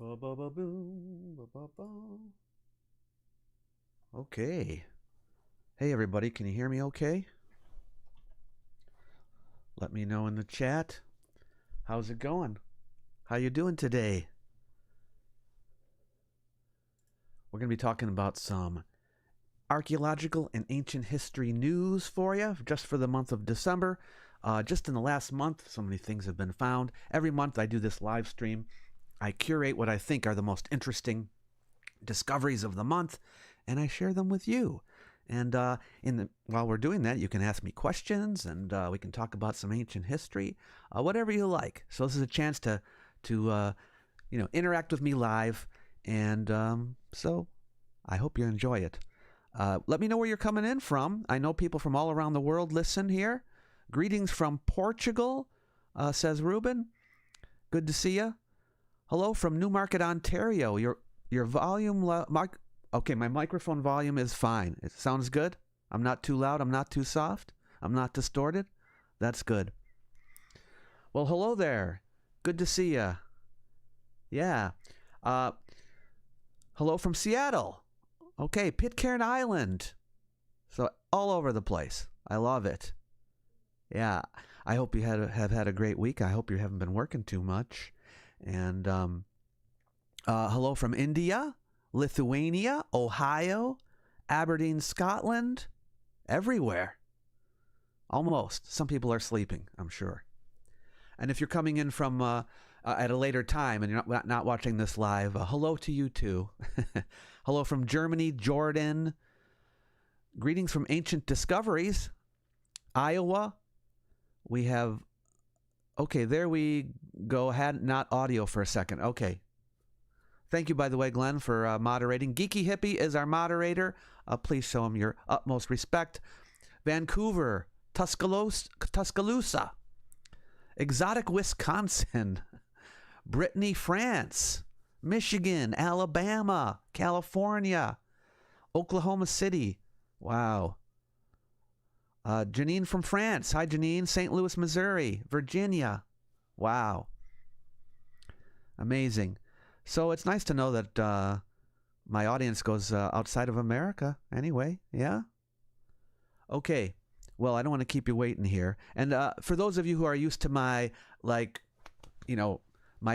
Ba ba ba boom, ba ba ba. Okay. Hey everybody, can you hear me okay? Let me know in the chat. How's it going? How you doing today? We're going to be talking about some archaeological and ancient history news for you, just for the month of December. Just in the last month, so many things have been found. Every month I do this live stream. I curate what I think are the most interesting discoveries of the month, and I share them with you. And while we're doing that, you can ask me questions, and we can talk about some ancient history, whatever you like. So this is a chance to interact with me live, and so I hope you enjoy it. Let me know where you're coming in from. I know people from all around the world listen here. Greetings from Portugal, says Ruben. Good to see you. Hello from Newmarket, Ontario. Your volume, okay, my microphone volume is fine. It sounds good. I'm not too loud. I'm not too soft. I'm not distorted. That's good. Well, hello there. Good to see you. Yeah. Hello from Seattle. Okay, Pitcairn Island. So all over the place. I love it. Yeah, I hope you have had a great week. I hope you haven't been working too much. And hello from India, Lithuania, Ohio, Aberdeen, Scotland, everywhere. Almost. Some people are sleeping, I'm sure. And if you're coming in from at a later time and you're not watching this live, hello to you too. Hello from Germany, Jordan. Greetings from Ancient Discoveries, Iowa. We have, okay, there we go. Had not audio for a second. Okay. Thank you, by the way, Glenn, for moderating. Geeky Hippie is our moderator. Please show him your utmost respect. Vancouver, Tuscaloosa, exotic Wisconsin, Brittany, France, Michigan, Alabama, California, Oklahoma City. Wow. Janine from France. Hi, Janine. St. Louis, Missouri, Virginia. Wow. Amazing. So it's nice to know that my audience goes outside of America anyway. Yeah? Okay. Well, I don't want to keep you waiting here. And for those of you who are used to my, my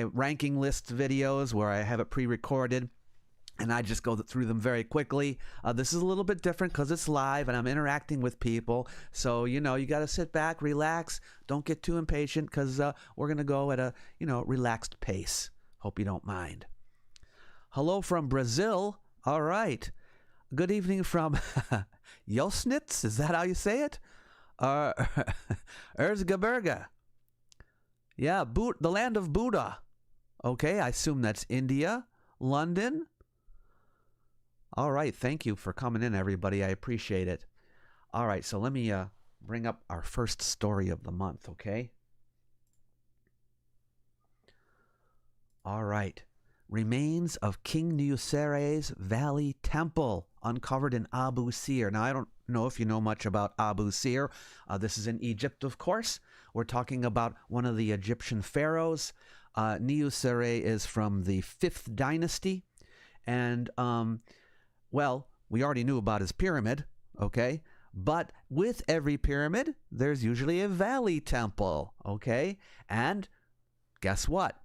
ranking list videos where I have it pre-recorded, and I just go through them very quickly. This is a little bit different because it's live and I'm interacting with people. So, you got to sit back, relax. Don't get too impatient because we're going to go at a, relaxed pace. Hope you don't mind. Hello from Brazil. All right. Good evening from Josnitz. Is that how you say it? Erzgebirge. Yeah, the land of Buddha. Okay, I assume that's India. London. All right, thank you for coming in, everybody. I appreciate it. All right, so let me bring up our first story of the month, okay? All right. Remains of King Niuserre's Valley Temple uncovered in Abu Sir. Now, I don't know if you know much about Abu Sir. This is in Egypt, of course. We're talking about one of the Egyptian pharaohs. Niuserre is from the 5th dynasty. And well, we already knew about his pyramid, okay? But with every pyramid, there's usually a valley temple, okay? And guess what?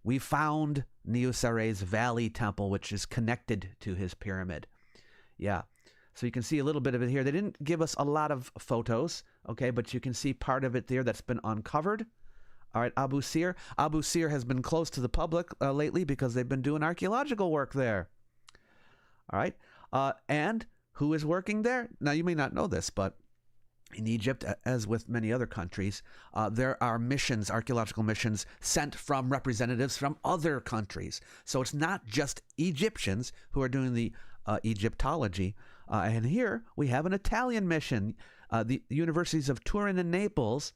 We found Niuserre's valley temple, which is connected to his pyramid. Yeah. So you can see a little bit of it here. They didn't give us a lot of photos, okay? But you can see part of it there that's been uncovered. All right, Abu Sir. Abu Sir has been closed to the public lately because they've been doing archaeological work there. All right. And who is working there? Now, you may not know this, but in Egypt, as with many other countries, there are missions, archaeological missions, sent from representatives from other countries. So it's not just Egyptians who are doing the Egyptology. And here we have an Italian mission. The universities of Turin and Naples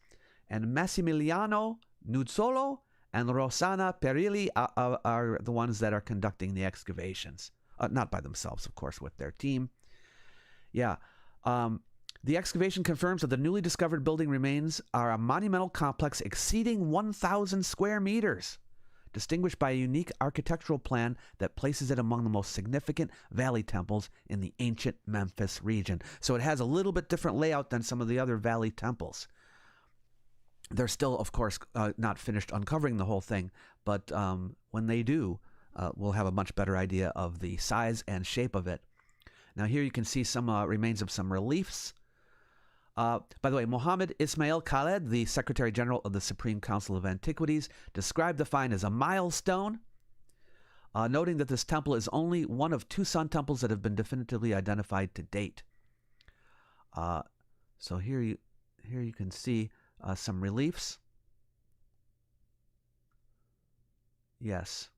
and Massimiliano Nuzzolo and Rossana Perilli are the ones that are conducting the excavations. Not by themselves, of course, with their team. Yeah. The excavation confirms that the newly discovered building remains are a monumental complex exceeding 1,000 square meters. distinguished by a unique architectural plan that places it among the most significant valley temples in the ancient Memphis region. So it has a little bit different layout than some of the other valley temples. They're still, of course, not finished uncovering the whole thing, but when they do, we'll have a much better idea of the size and shape of it. Now here you can see some remains of some reliefs. By the way, Mohammed Ismail Khaled, the Secretary General of the Supreme Council of Antiquities, described the find as a milestone, noting that this temple is only one of 2 sun temples that have been definitively identified to date. So here you can see some reliefs. Yes.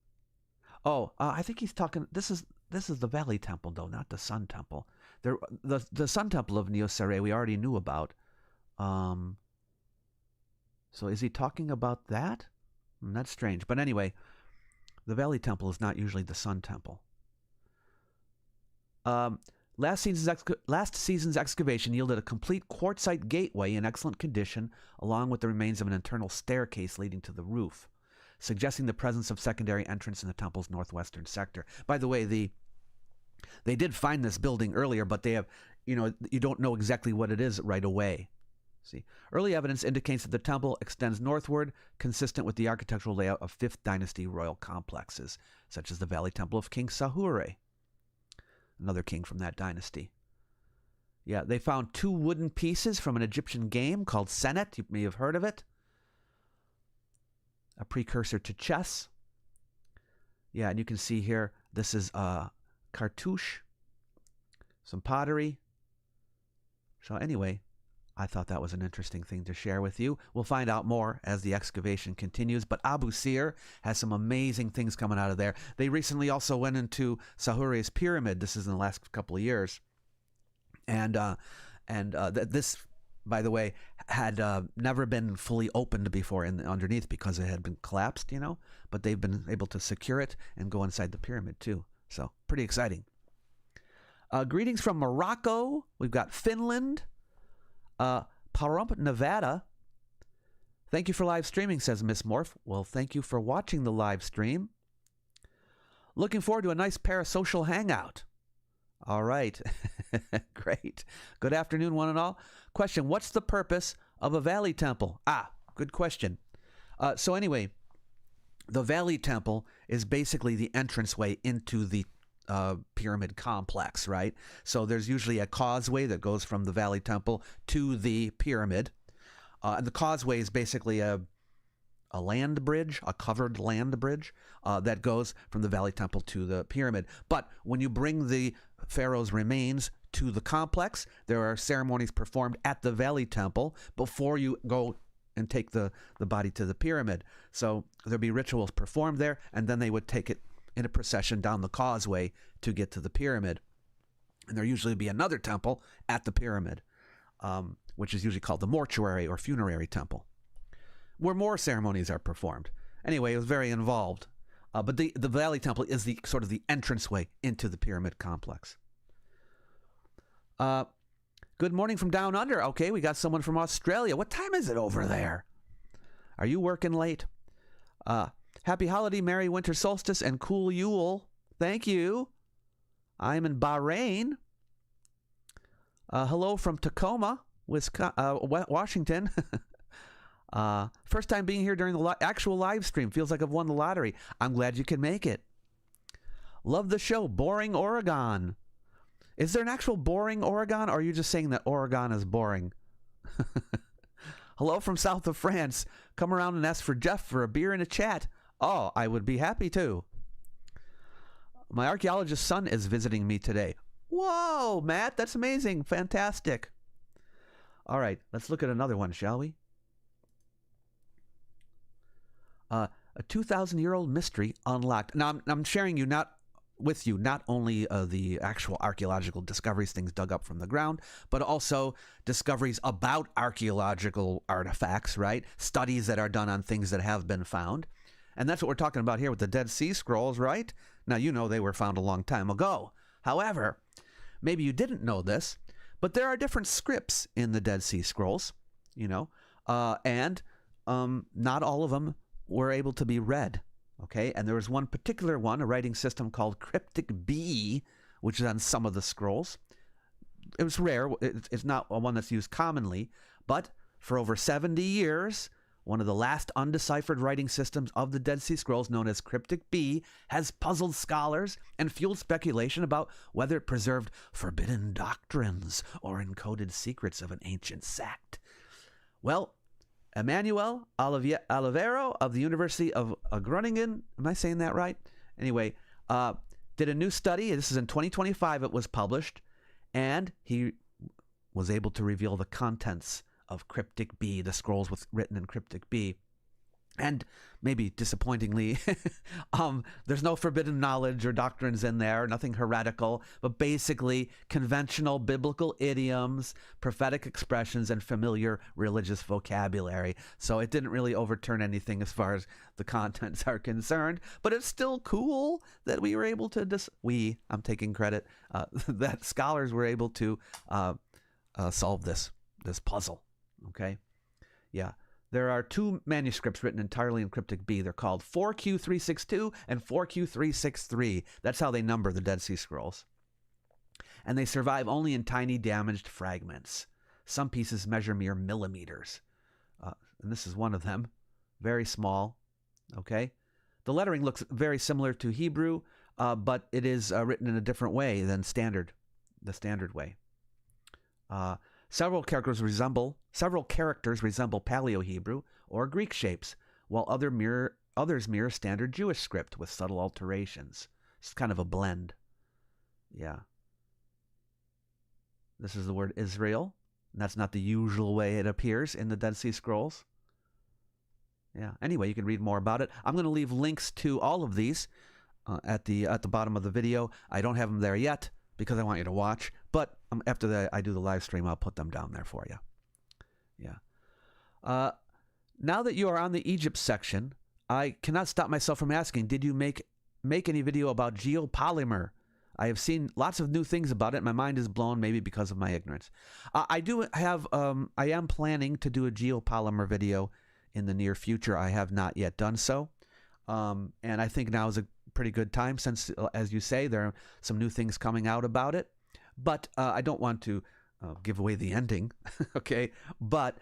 Oh, I think he's talking. This is the Valley Temple, though, not the Sun Temple. The Sun Temple of Niosere we already knew about. So is he talking about that? That's strange. But anyway, the Valley Temple is not usually the Sun Temple. Last season's excavation yielded a complete quartzite gateway in excellent condition, along with the remains of an internal staircase leading to the roof, suggesting the presence of secondary entrance in the temple's northwestern sector. By the way, they did find this building earlier, but they have, you don't know exactly what it is right away. See, early evidence indicates that the temple extends northward, consistent with the architectural layout of 5th Dynasty royal complexes, such as the Valley Temple of King Sahure, another king from that dynasty. Yeah, they found 2 wooden pieces from an Egyptian game called senet. You may have heard of it. A precursor to chess. Yeah, and you can see here, this is cartouche, some pottery. So anyway, I thought that was an interesting thing to share with you. We'll find out more as the excavation continues, but Abu Sir has some amazing things coming out of there. They recently also went into Sahure's pyramid. This is in the last couple of years. And this, by the way, had never been fully opened before underneath because it had been collapsed, but they've been able to secure it and go inside the pyramid too. So pretty exciting. Greetings from Morocco. We've got Finland. Pahrump, Nevada. Thank you for live streaming, says Miss Morph. Well, thank you for watching the live stream. Looking forward to a nice parasocial hangout. All right. Great. Good afternoon, one and all. Question, what's the purpose of a valley temple? Good question. So anyway, the valley temple is basically the entranceway into the pyramid complex, right? So there's usually a causeway that goes from the Valley Temple to the pyramid. And the causeway is basically a land bridge, a covered land bridge that goes from the Valley Temple to the pyramid. But when you bring the pharaoh's remains to the complex, there are ceremonies performed at the Valley Temple before you go and take the body to the pyramid. So there'd be rituals performed there, and then they would take it in a procession down the causeway to get to the pyramid. And there usually be another temple at the pyramid, which is usually called the mortuary or funerary temple, where more ceremonies are performed. Anyway, it was very involved. But the Valley Temple is the sort of the entranceway into the pyramid complex. Good morning from down under. Okay, we got someone from Australia. What time is it over there? Are you working late? Happy holiday, merry winter solstice, and cool Yule. Thank you. I'm in Bahrain. Hello from Tacoma, Washington. First time being here during the actual live stream. Feels like I've won the lottery. I'm glad you can make it. Love the show. Boring Oregon. Is there an actual boring Oregon, or are you just saying that Oregon is boring? Hello from south of France. Come around and ask for Jeff for a beer and a chat. Oh, I would be happy to. My archaeologist son is visiting me today. Whoa, Matt, that's amazing. Fantastic. All right, let's look at another one, shall we? A 2,000-year-old mystery unlocked. Now, I'm sharing with you not only the actual archaeological discoveries, things dug up from the ground, but also discoveries about archaeological artifacts, right? Studies that are done on things that have been found. And that's what we're talking about here with the Dead Sea Scrolls, right? Now, you know they were found a long time ago. However, maybe you didn't know this, but there are different scripts in the Dead Sea Scrolls, and not all of them were able to be read. Okay, and there was one particular one, a writing system called Cryptic B, which is on some of the scrolls. It was rare. It's not one that's used commonly, but for over 70 years, one of the last undeciphered writing systems of the Dead Sea Scrolls, known as Cryptic B, has puzzled scholars and fueled speculation about whether it preserved forbidden doctrines or encoded secrets of an ancient sect. Well, Emmanuel Olivero of the University of Groningen, am I saying that right? Anyway, did a new study. This is in 2025 it was published, and he was able to reveal the contents of Cryptic B, the scrolls written in Cryptic B. And maybe disappointingly, there's no forbidden knowledge or doctrines in there, nothing heretical, but basically conventional biblical idioms, prophetic expressions, and familiar religious vocabulary. So it didn't really overturn anything as far as the contents are concerned, but it's still cool that we were able to, I'm taking credit, that scholars were able to solve this puzzle. Okay? Yeah. There are two manuscripts written entirely in Cryptic B. They're called 4Q362 and 4Q363. That's how they number the Dead Sea Scrolls. And they survive only in tiny damaged fragments. Some pieces measure mere millimeters. And this is one of them. Very small. Okay? The lettering looks very similar to Hebrew, but it is written in a different way than the standard way. Several characters resemble Paleo-Hebrew or Greek shapes, while others mirror standard Jewish script with subtle alterations. It's kind of a blend. Yeah. This is the word Israel, and that's not the usual way it appears in the Dead Sea Scrolls. Yeah. Anyway, you can read more about it. I'm going to leave links to all of these at the bottom of the video. I don't have them there yet, because I want you to watch. But after I do the live stream, I'll put them down there for you. Yeah. Now that you are on the Egypt section, I cannot stop myself from asking, did you make any video about geopolymer? I have seen lots of new things about it. My mind is blown, maybe because of my ignorance. I am planning to do a geopolymer video in the near future. I have not yet done so. And I think now is a pretty good time since, as you say, there are some new things coming out about it. But I don't want to give away the ending, okay? But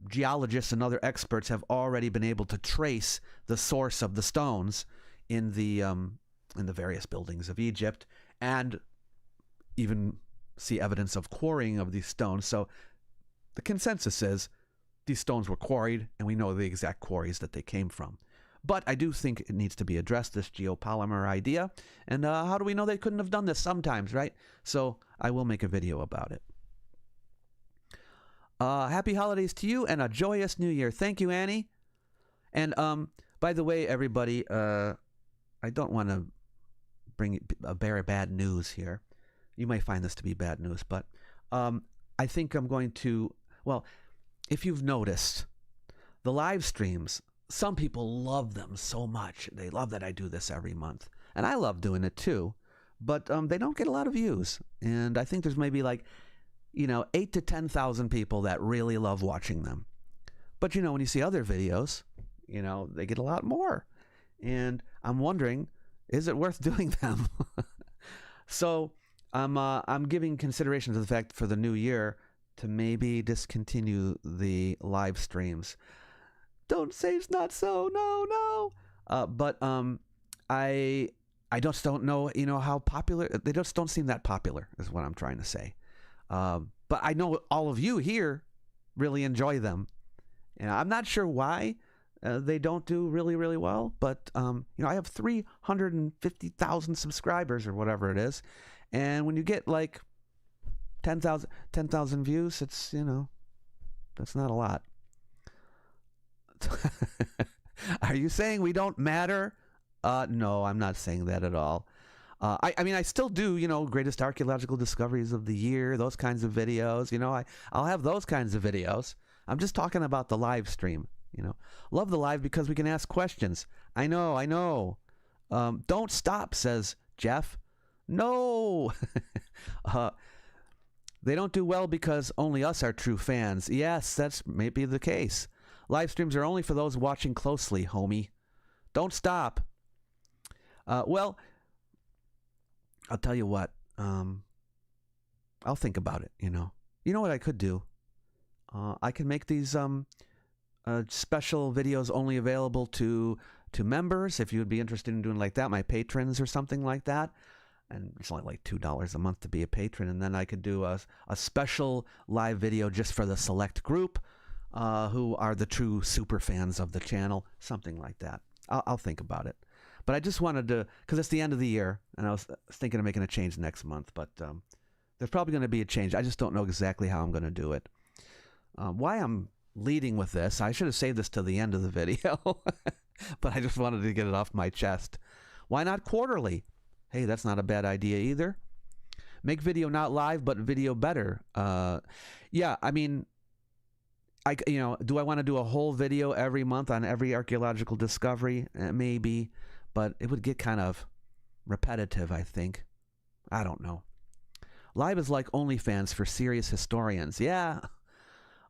geologists and other experts have already been able to trace the source of the stones in the various buildings of Egypt, and even see evidence of quarrying of these stones. So the consensus is these stones were quarried, and we know the exact quarries that they came from. But I do think it needs to be addressed, this geopolymer idea. And how do we know they couldn't have done this sometimes, right? So I will make a video about it. Happy holidays to you and a joyous new year. Thank you, Annie. And by the way, everybody, I don't want to bear bad news here. You might find this to be bad news, but I think I'm going to, well, if you've noticed, the live streams, some people love them so much. They love that I do this every month. And I love doing it too. But they don't get a lot of views. And I think there's maybe 8 to 10,000 people that really love watching them. But when you see other videos, they get a lot more. And I'm wondering, is it worth doing them? So I'm giving consideration to the fact for the new year to maybe discontinue the live streams. Don't say it's not so. No. But I just don't know, how popular. They just don't seem that popular, is what I'm trying to say. But I know all of you here really enjoy them, and I'm not sure why they don't do really, really well. But I have 350,000 subscribers or whatever it is, and when you get 10,000 views, it's that's not a lot. Are you saying we don't matter? No, I'm not saying that at all. I mean, I still do, greatest archaeological discoveries of the year, those kinds of videos. I'll have those kinds of videos. I'm just talking about the live stream. Love the live because we can ask questions. I know. Don't stop, says Jeff. No. They don't do well because only us are true fans. Yes, that's maybe the case. Live streams are only for those watching closely, homie. Don't stop. Well, I'll tell you what. I'll think about it, you know. You know what I could do? I can make these special videos only available to members, if you would be interested in doing like that, my patrons or something like that. And it's only like $2 a month to be a patron. And then I could do a special live video just for the select group who are the true super fans of the channel, something like that. I'll think about it. But I just wanted to, because it's the end of the year, and I was thinking of making a change next month, but there's probably going to be a change. I just don't know exactly how I'm going to do it. Why I'm leading with this, I should have saved this to the end of the video, but I just wanted to get it off my chest. Why not quarterly? Hey, that's not a bad idea either. Make video not live, but video better. Yeah, I mean, do I want to do a whole video every month on every archaeological discovery? Maybe, but it would get kind of repetitive, I think. I don't know. Live is like OnlyFans for serious historians. Yeah.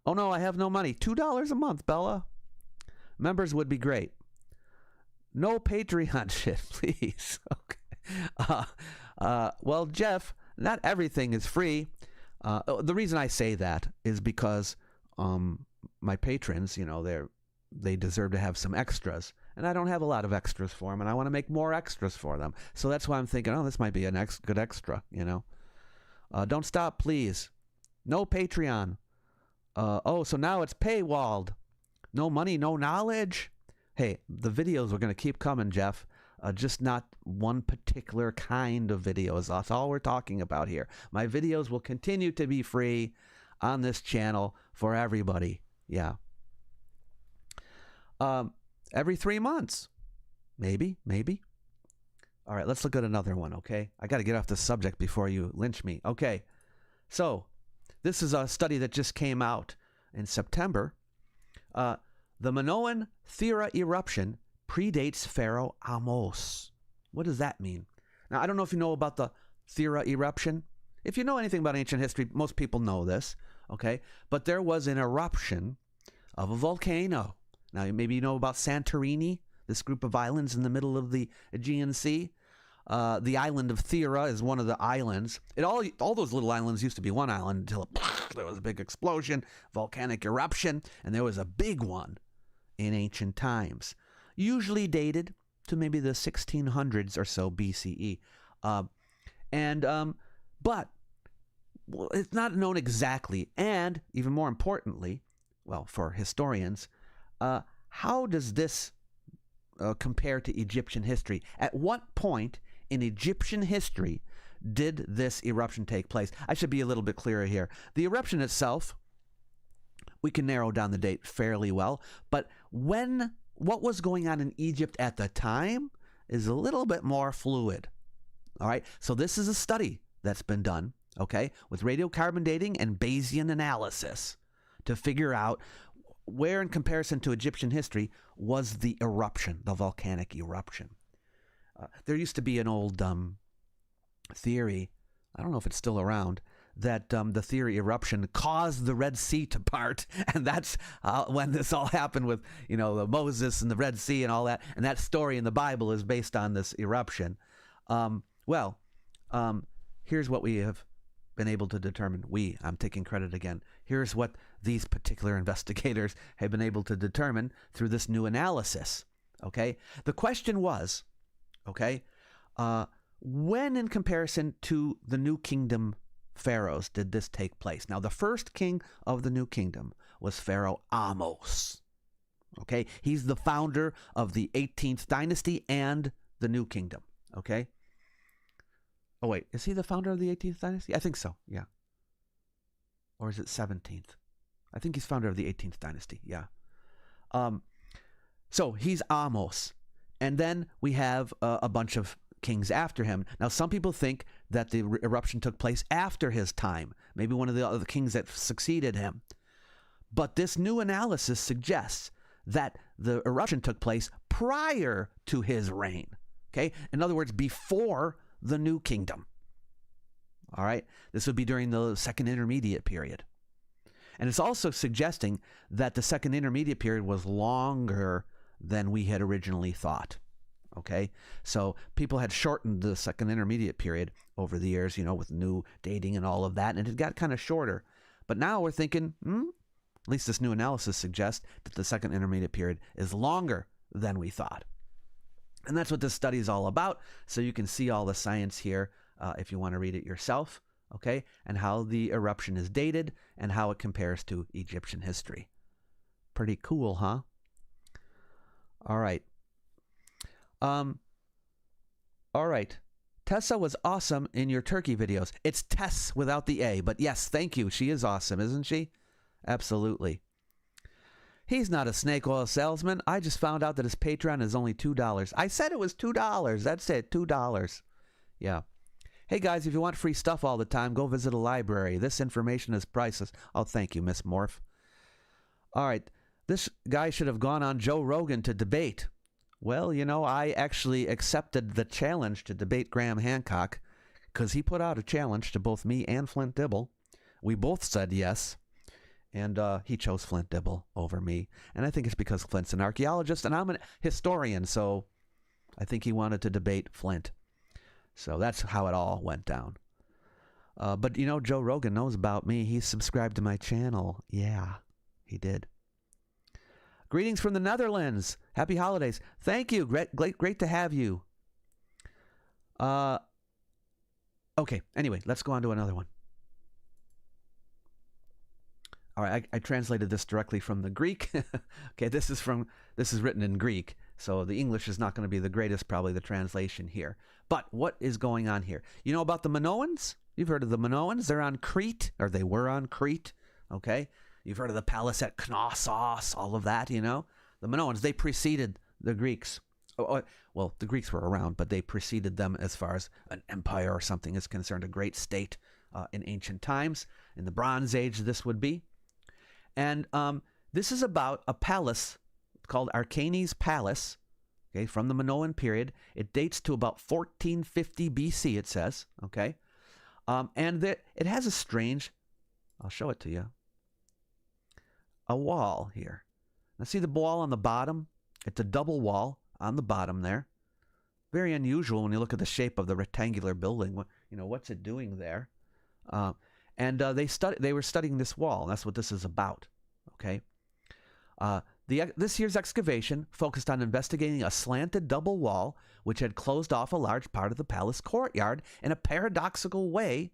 Oh no, I have no money. $2 a month, Bella. Members would be great. No Patreon shit, please. Okay. Well, Jeff, not everything is free. The reason I say that is because my patrons, they deserve to have some extras, and I don't have a lot of extras for them, and I want to make more extras for them. So that's why I'm thinking, this might be a good extra, Don't stop, please. No Patreon. So now it's paywalled. No money, no knowledge. Hey, the videos are going to keep coming, Jeff. Just not one particular kind of videos. That's all we're talking about here. My videos will continue to be free on this channel for everybody. Yeah. Every 3 months. Maybe. All right, let's look at another one, okay? I got to get off the subject before you lynch me. Okay, so this is a study that just came out in September. The Minoan Thera eruption predates Pharaoh Ahmose. What does that mean? Now, I don't know if you know about the Thera eruption. If you know anything about ancient history, most people know this, okay? But there was an eruption of a volcano. Now, maybe you know about Santorini, this group of islands in the middle of the Aegean Sea. The island of Thera is one of the islands. All those little islands used to be one island until there was a big explosion, volcanic eruption, and there was a big one in ancient times, usually dated to maybe the 1600s or so BCE. But it's not known exactly, and even more importantly, well, for historians, how does this compare to Egyptian history? At what point in Egyptian history did this eruption take place? I should be a little bit clearer here. The eruption itself, we can narrow down the date fairly well, but what was going on in Egypt at the time is a little bit more fluid. All right, so this is a study that's been done, okay, with radiocarbon dating and Bayesian analysis to figure out where in comparison to Egyptian history was the eruption, the volcanic eruption. There used to be an old theory, I don't know if it's still around, that the Thera eruption caused the Red Sea to part, and that's when this all happened with, the Moses and the Red Sea and all that, and that story in the Bible is based on this eruption. Here's what we have been able to determine. I'm taking credit again. Here's what these particular investigators have been able to determine through this new analysis. Okay, the question was, when in comparison to the New Kingdom pharaohs did this take place? Now, the first king of the New Kingdom was Pharaoh Ahmose. Okay, he's the founder of the 18th dynasty and the New Kingdom. Okay. Oh wait, is he the founder of the 18th dynasty? I think so. Yeah. Or is it 17th? I think he's founder of the 18th dynasty. Yeah. So he's Ahmose, and then we have a bunch of kings after him. Now, some people think that the eruption took place after his time, maybe one of the other kings that succeeded him. But this new analysis suggests that the eruption took place prior to his reign. Okay? In other words, before the New Kingdom. All right? This would be during the Second Intermediate Period. And it's also suggesting that the Second Intermediate Period was longer than we had originally thought. Okay, so people had shortened the Second Intermediate period over the years, with new dating and all of that, and it got kind of shorter. But now we're thinking, at least this new analysis suggests that the Second Intermediate period is longer than we thought. And that's what this study is all about. So you can see all the science here if you want to read it yourself, okay, and how the eruption is dated and how it compares to Egyptian history. Pretty cool, huh? All right. All right. Tessa was awesome in your turkey videos. It's Tess without the A, but yes, thank you. She is awesome, isn't she? Absolutely. He's not a snake oil salesman. I just found out that his Patreon is only $2. I said it was $2. That's it, $2. Yeah. Hey guys, if you want free stuff all the time, go visit a library. This information is priceless. Oh, thank you, Miss Morph. All right. This guy should have gone on Joe Rogan to debate. Well, I actually accepted the challenge to debate Graham Hancock because he put out a challenge to both me and Flint Dibble. We both said yes, and he chose Flint Dibble over me. And I think it's because Flint's an archaeologist and I'm a historian, so I think he wanted to debate Flint. So that's how it all went down. But, Joe Rogan knows about me. He's subscribed to my channel. Yeah, he did. Greetings from the Netherlands. Happy holidays. Thank you. Great to have you. Okay. Anyway, let's go on to another one. All right. I translated this directly from the Greek. Okay. This is written in Greek. So the English is not going to be the greatest, probably the translation here. But what is going on here? You know about the Minoans? You've heard of the Minoans. They're on Crete, or they were on Crete. Okay. You've heard of the palace at Knossos, all of that, The Minoans, they preceded the Greeks. Well, the Greeks were around, but they preceded them as far as an empire or something is concerned, a great state in ancient times. In the Bronze Age, this would be. And this is about a palace called Archaenes Palace, okay, from the Minoan period. It dates to about 1450 BC, it says, okay? And it has a strange, I'll show it to you, a wall here. Now see the wall on the bottom? It's a double wall on the bottom there. Very unusual when you look at the shape of the rectangular building. What's it doing there? And they were studying this wall. That's what this is about. Okay. This year's excavation focused on investigating a slanted double wall which had closed off a large part of the palace courtyard in a paradoxical way,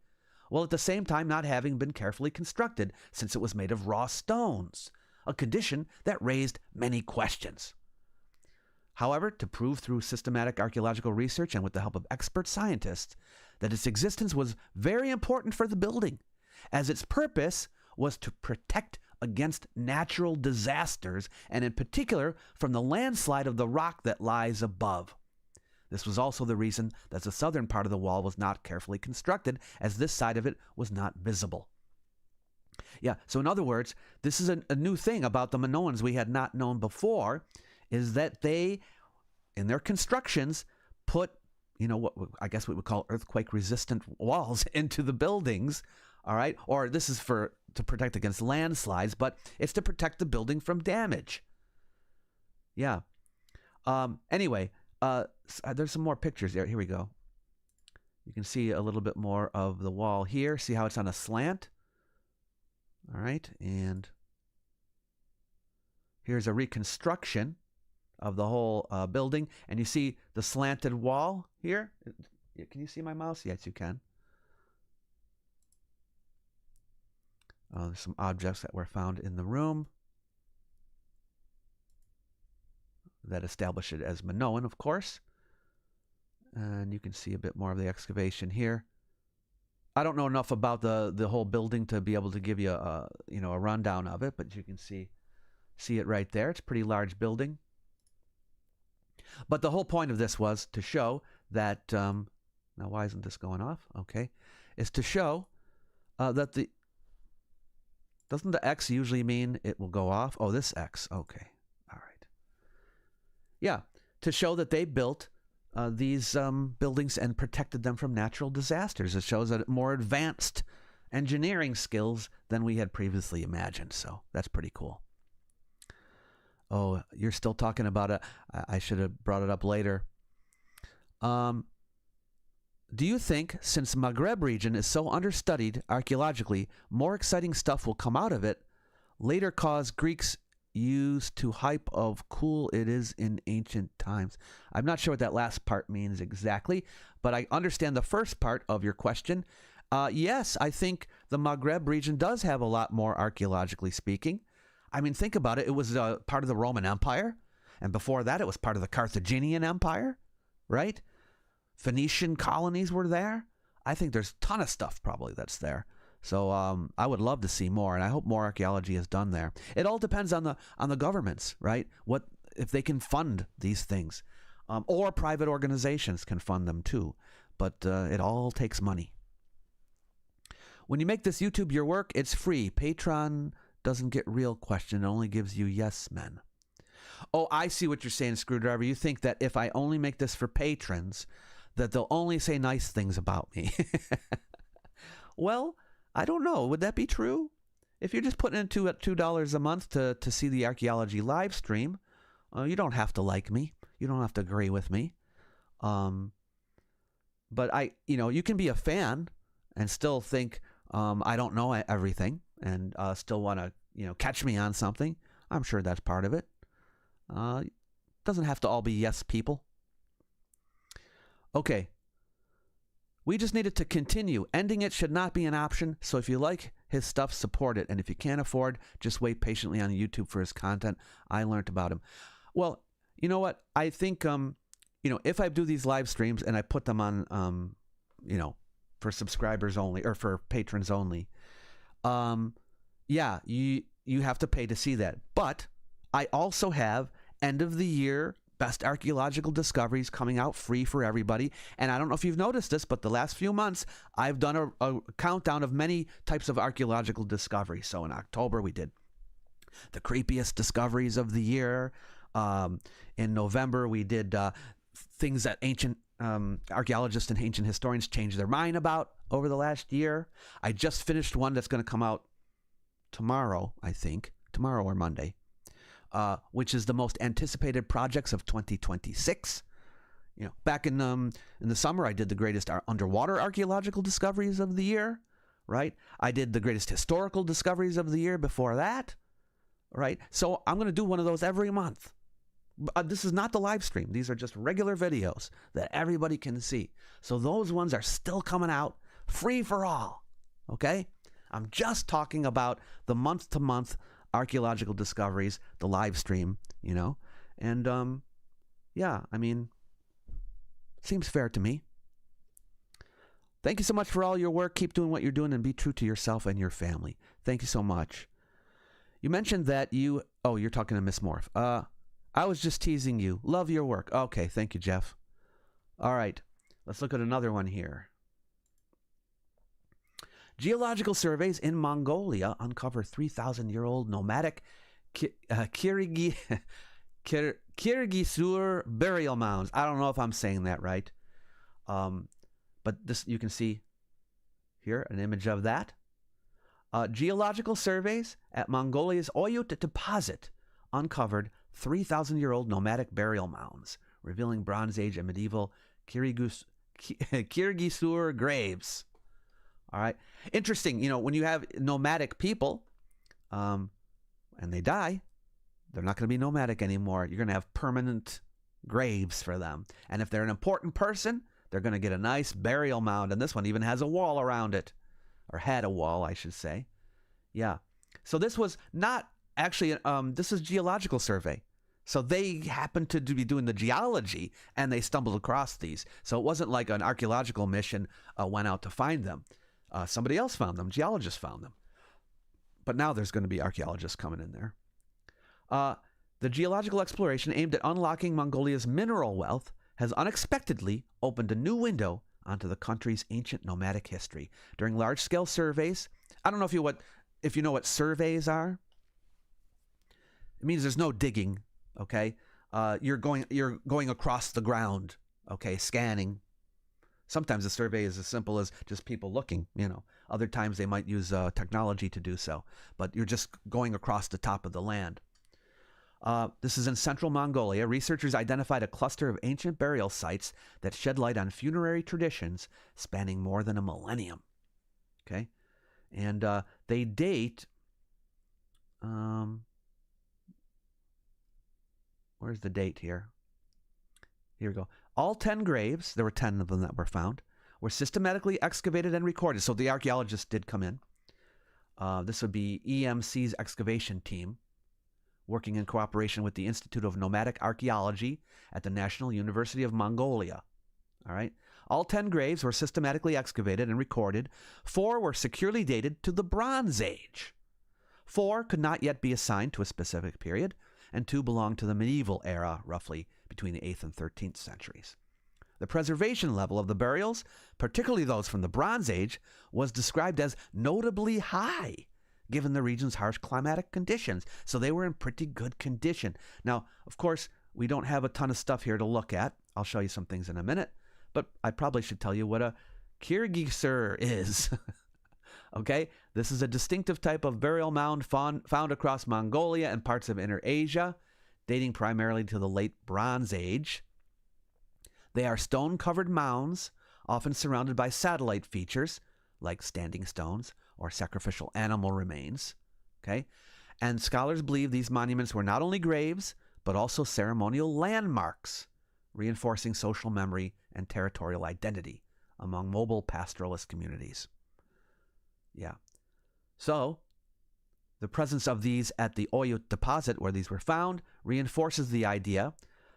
while at the same time not having been carefully constructed since it was made of raw stones, a condition that raised many questions. However, to prove through systematic archaeological research and with the help of expert scientists that its existence was very important for the building, as its purpose was to protect against natural disasters, and in particular from the landslide of the rock that lies above. This was also the reason that the southern part of the wall was not carefully constructed, as this side of it was not visible. Yeah, so in other words, this is a new thing about the Minoans we had not known before, is that they, in their constructions, put, what I guess we would call earthquake-resistant walls into the buildings, all right? Or this is to protect against landslides, but it's to protect the building from damage. Yeah. Anyway, there's some more pictures there. Here we go. You can see a little bit more of the wall here. See how it's on a slant? All right, and here's a reconstruction of the whole building, and you see the slanted wall here. Can you see my mouse? Yes, you can. There's some objects that were found in the room that establish it as Minoan, of course. And you can see a bit more of the excavation here. I don't know enough about the whole building to be able to give you a rundown of it, but you can see it right there. It's a pretty large building. But the whole point of this was to show that now why isn't this going off? Okay, is to show that doesn't the X usually mean it will go off? Oh, this X. Okay, all right. Yeah, to show that they built these buildings and protected them from natural disasters. It shows that more advanced engineering skills than we had previously imagined. So that's pretty cool. Oh, you're still talking about it. I should have brought it up later. Do you think, since Maghreb region is so understudied archaeologically, more exciting stuff will come out of it, later cause Greeks used to hype of cool it is in ancient times? I'm not sure what that last part means exactly, but I understand the first part of your question. Yes, I think the Maghreb region does have a lot more archaeologically speaking. I mean, think about it. It was part of the Roman Empire, and before that it was part of the Carthaginian Empire, right? Phoenician colonies were there. I think there's a ton of stuff probably that's there. So I would love to see more, and I hope more archaeology is done there. It all depends on the governments, right? What if they can fund these things, or private organizations can fund them too. But it all takes money. When you make this YouTube your work, it's free. Patreon doesn't get real question. It only gives you yes men. Oh, I see what you're saying, Screwdriver. You think that if I only make this for patrons, that they'll only say nice things about me. Well, I don't know. Would that be true? If you're just putting in $2 a month to see the archaeology live stream, you don't have to like me. You don't have to agree with me. But you can be a fan and still think I don't know everything, and still want to catch me on something. I'm sure that's part of it. Doesn't have to all be yes people. Okay. We just needed to continue. Ending it should not be an option, so if you like his stuff, support it. And if you can't afford, just wait patiently on YouTube for his content. I learned about him. Well, you know what? I think, if I do these live streams and I put them on, for subscribers only, or for patrons only, yeah, you have to pay to see that. But I also have end of the year best archaeological discoveries coming out free for everybody. And I don't know if you've noticed this, but the last few months, I've done a countdown of many types of archaeological discoveries. So in October, we did the creepiest discoveries of the year. In November, we did things that ancient archaeologists and ancient historians changed their mind about over the last year. I just finished one that's going to come out tomorrow, I think. Tomorrow or Monday. Which is the most anticipated projects of 2026. Back in the summer, I did the greatest underwater archaeological discoveries of the year, right? I did the greatest historical discoveries of the year before that, right? So I'm going to do one of those every month. This is not the live stream. These are just regular videos that everybody can see. So those ones are still coming out free for all, okay? I'm just talking about the month-to-month archaeological discoveries, the live stream, and yeah, I mean, seems fair to me. Thank you so much for all your work. Keep doing what you're doing and be true to yourself and your family. Thank you so much. You mentioned that you're talking to Miss Morph. I was just teasing you. Love your work. Okay, thank you, Jeff. All right, let's look at another one here. Geological surveys in Mongolia uncover 3,000-year-old nomadic Kyrgyzstan burial mounds. I don't know if I'm saying that right. But this, you can see here an image of that. Geological surveys at Mongolia's Oyut deposit uncovered 3,000-year-old nomadic burial mounds, revealing Bronze Age and medieval Kyrgyzstan graves. All right. Interesting. When you have nomadic people and they die, they're not going to be nomadic anymore. You're going to have permanent graves for them. And if they're an important person, they're going to get a nice burial mound. And this one even has a wall around it, or had a wall, I should say. Yeah. So this was not actually, this is geological survey. So they happened to be doing the geology and they stumbled across these. So it wasn't like an archaeological mission went out to find them. Somebody else found them. Geologists found them. But now there's going to be archaeologists coming in there. The geological exploration aimed at unlocking Mongolia's mineral wealth has unexpectedly opened a new window onto the country's ancient nomadic history. During large-scale surveys, I don't know if you know what surveys are. It means there's no digging, okay? You're going across the ground, okay, scanning. Sometimes a survey is as simple as just people looking, Other times they might use technology to do so. But you're just going across the top of the land. This is in central Mongolia. Researchers identified a cluster of ancient burial sites that shed light on funerary traditions spanning more than a millennium. Okay? And they date... where's the date here? Here we go. All 10 graves, there were 10 of them that were found, were systematically excavated and recorded. So the archaeologists did come in. This would be EMC's excavation team, working in cooperation with the Institute of Nomadic Archaeology at the National University of Mongolia. All right. All 10 graves were systematically excavated and recorded. 4 were securely dated to the Bronze Age. 4 could not yet be assigned to a specific period, and 2 belonged to the medieval era, roughly between the 8th and 13th centuries. The preservation level of the burials, particularly those from the Bronze Age, was described as notably high, given the region's harsh climatic conditions. So they were in pretty good condition. Now, of course, we don't have a ton of stuff here to look at. I'll show you some things in a minute, but I probably should tell you what a kirgisir is. Okay, this is a distinctive type of burial mound found across Mongolia and parts of Inner Asia, dating primarily to the late Bronze Age. They are stone-covered mounds, often surrounded by satellite features, like standing stones or sacrificial animal remains. Okay, and scholars believe these monuments were not only graves, but also ceremonial landmarks, reinforcing social memory and territorial identity among mobile pastoralist communities. Yeah. So, the presence of these at the Oyut deposit where these were found reinforces the idea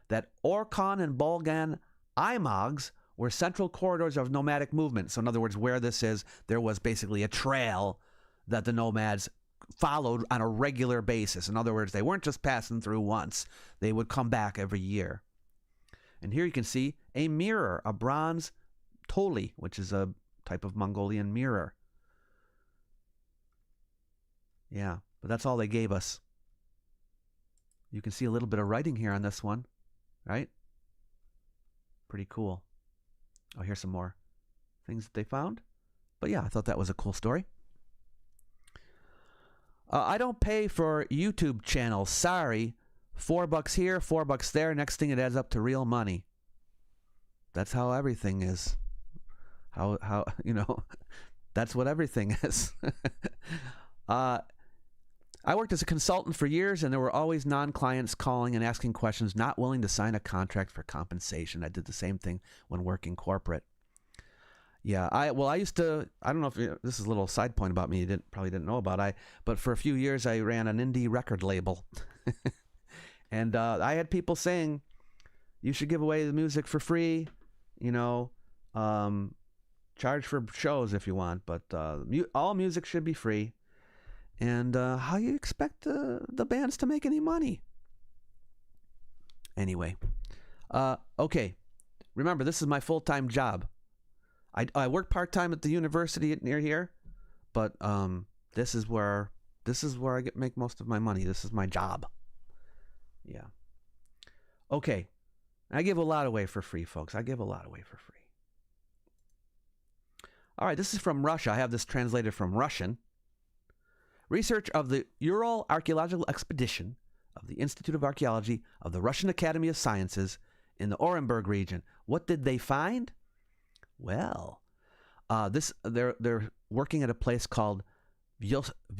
that Orkhon and Bolgan Imogs were central corridors of nomadic movement. So in other words, where this is, there was basically a trail that the nomads followed on a regular basis. In other words, they weren't just passing through once. They would come back every year. And here you can see a mirror, a bronze toli, which is a type of Mongolian mirror. Yeah, but that's all they gave us. You can see a little bit of writing here on this one, right? Pretty cool. Oh, here's some more things that they found. But yeah, I thought that was a cool story. I don't pay for YouTube channels. Sorry. $4 here, $4 there. Next thing it adds up to real money. That's how everything is. How you know, that's what everything is. I worked as a consultant for years, and there were always non-clients calling and asking questions, not willing to sign a contract for compensation. I did the same thing when working corporate. Yeah, I used to, I don't know if this is a little side point about me you probably didn't know about. But for a few years I ran an indie record label. And I had people saying, you should give away the music for free, you know, charge for shows if you want, but all music should be free. And how you expect the bands to make any money? Anyway, okay. Remember, this is my full-time job. I work part-time at the university near here, but this is where I make most of my money. This is my job. Yeah. Okay. I give a lot away for free, folks. I give a lot away for free. All right, this is from Russia. I have this translated from Russian. Research of the Ural Archaeological Expedition of the Institute of Archaeology of the Russian Academy of Sciences in the Orenburg region. What did they find? Well, they're working at a place called Visokaya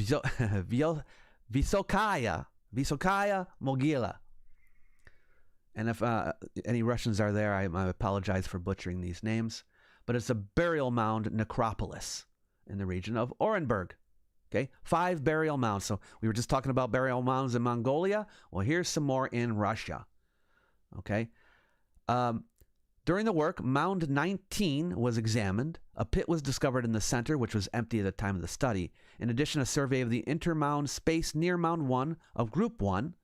Mogila. And if any Russians are there, I apologize for butchering these names. But it's a burial mound necropolis in the region of Orenburg. Okay, 5 burial mounds. So we were just talking about burial mounds in Mongolia. Well, here's some more in Russia. Okay. During the work, Mound 19 was examined. A pit was discovered in the center, which was empty at the time of the study. In addition, a survey of the intermound space near Mound 1 of Group 1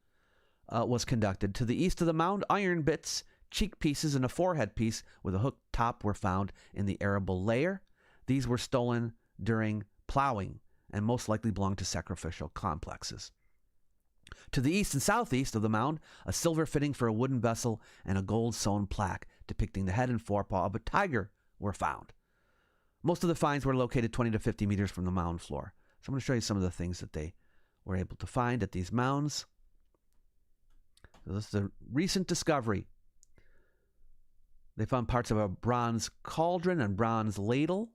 was conducted. To the east of the mound, iron bits, cheek pieces, and a forehead piece with a hooked top were found in the arable layer. These were stolen during plowing and most likely belonged to sacrificial complexes. To the east and southeast of the mound, a silver fitting for a wooden vessel and a gold-sewn plaque depicting the head and forepaw of a tiger were found. Most of the finds were located 20 to 50 meters from the mound floor. So I'm going to show you some of the things that they were able to find at these mounds. So this is a recent discovery. They found parts of a bronze cauldron and bronze ladle.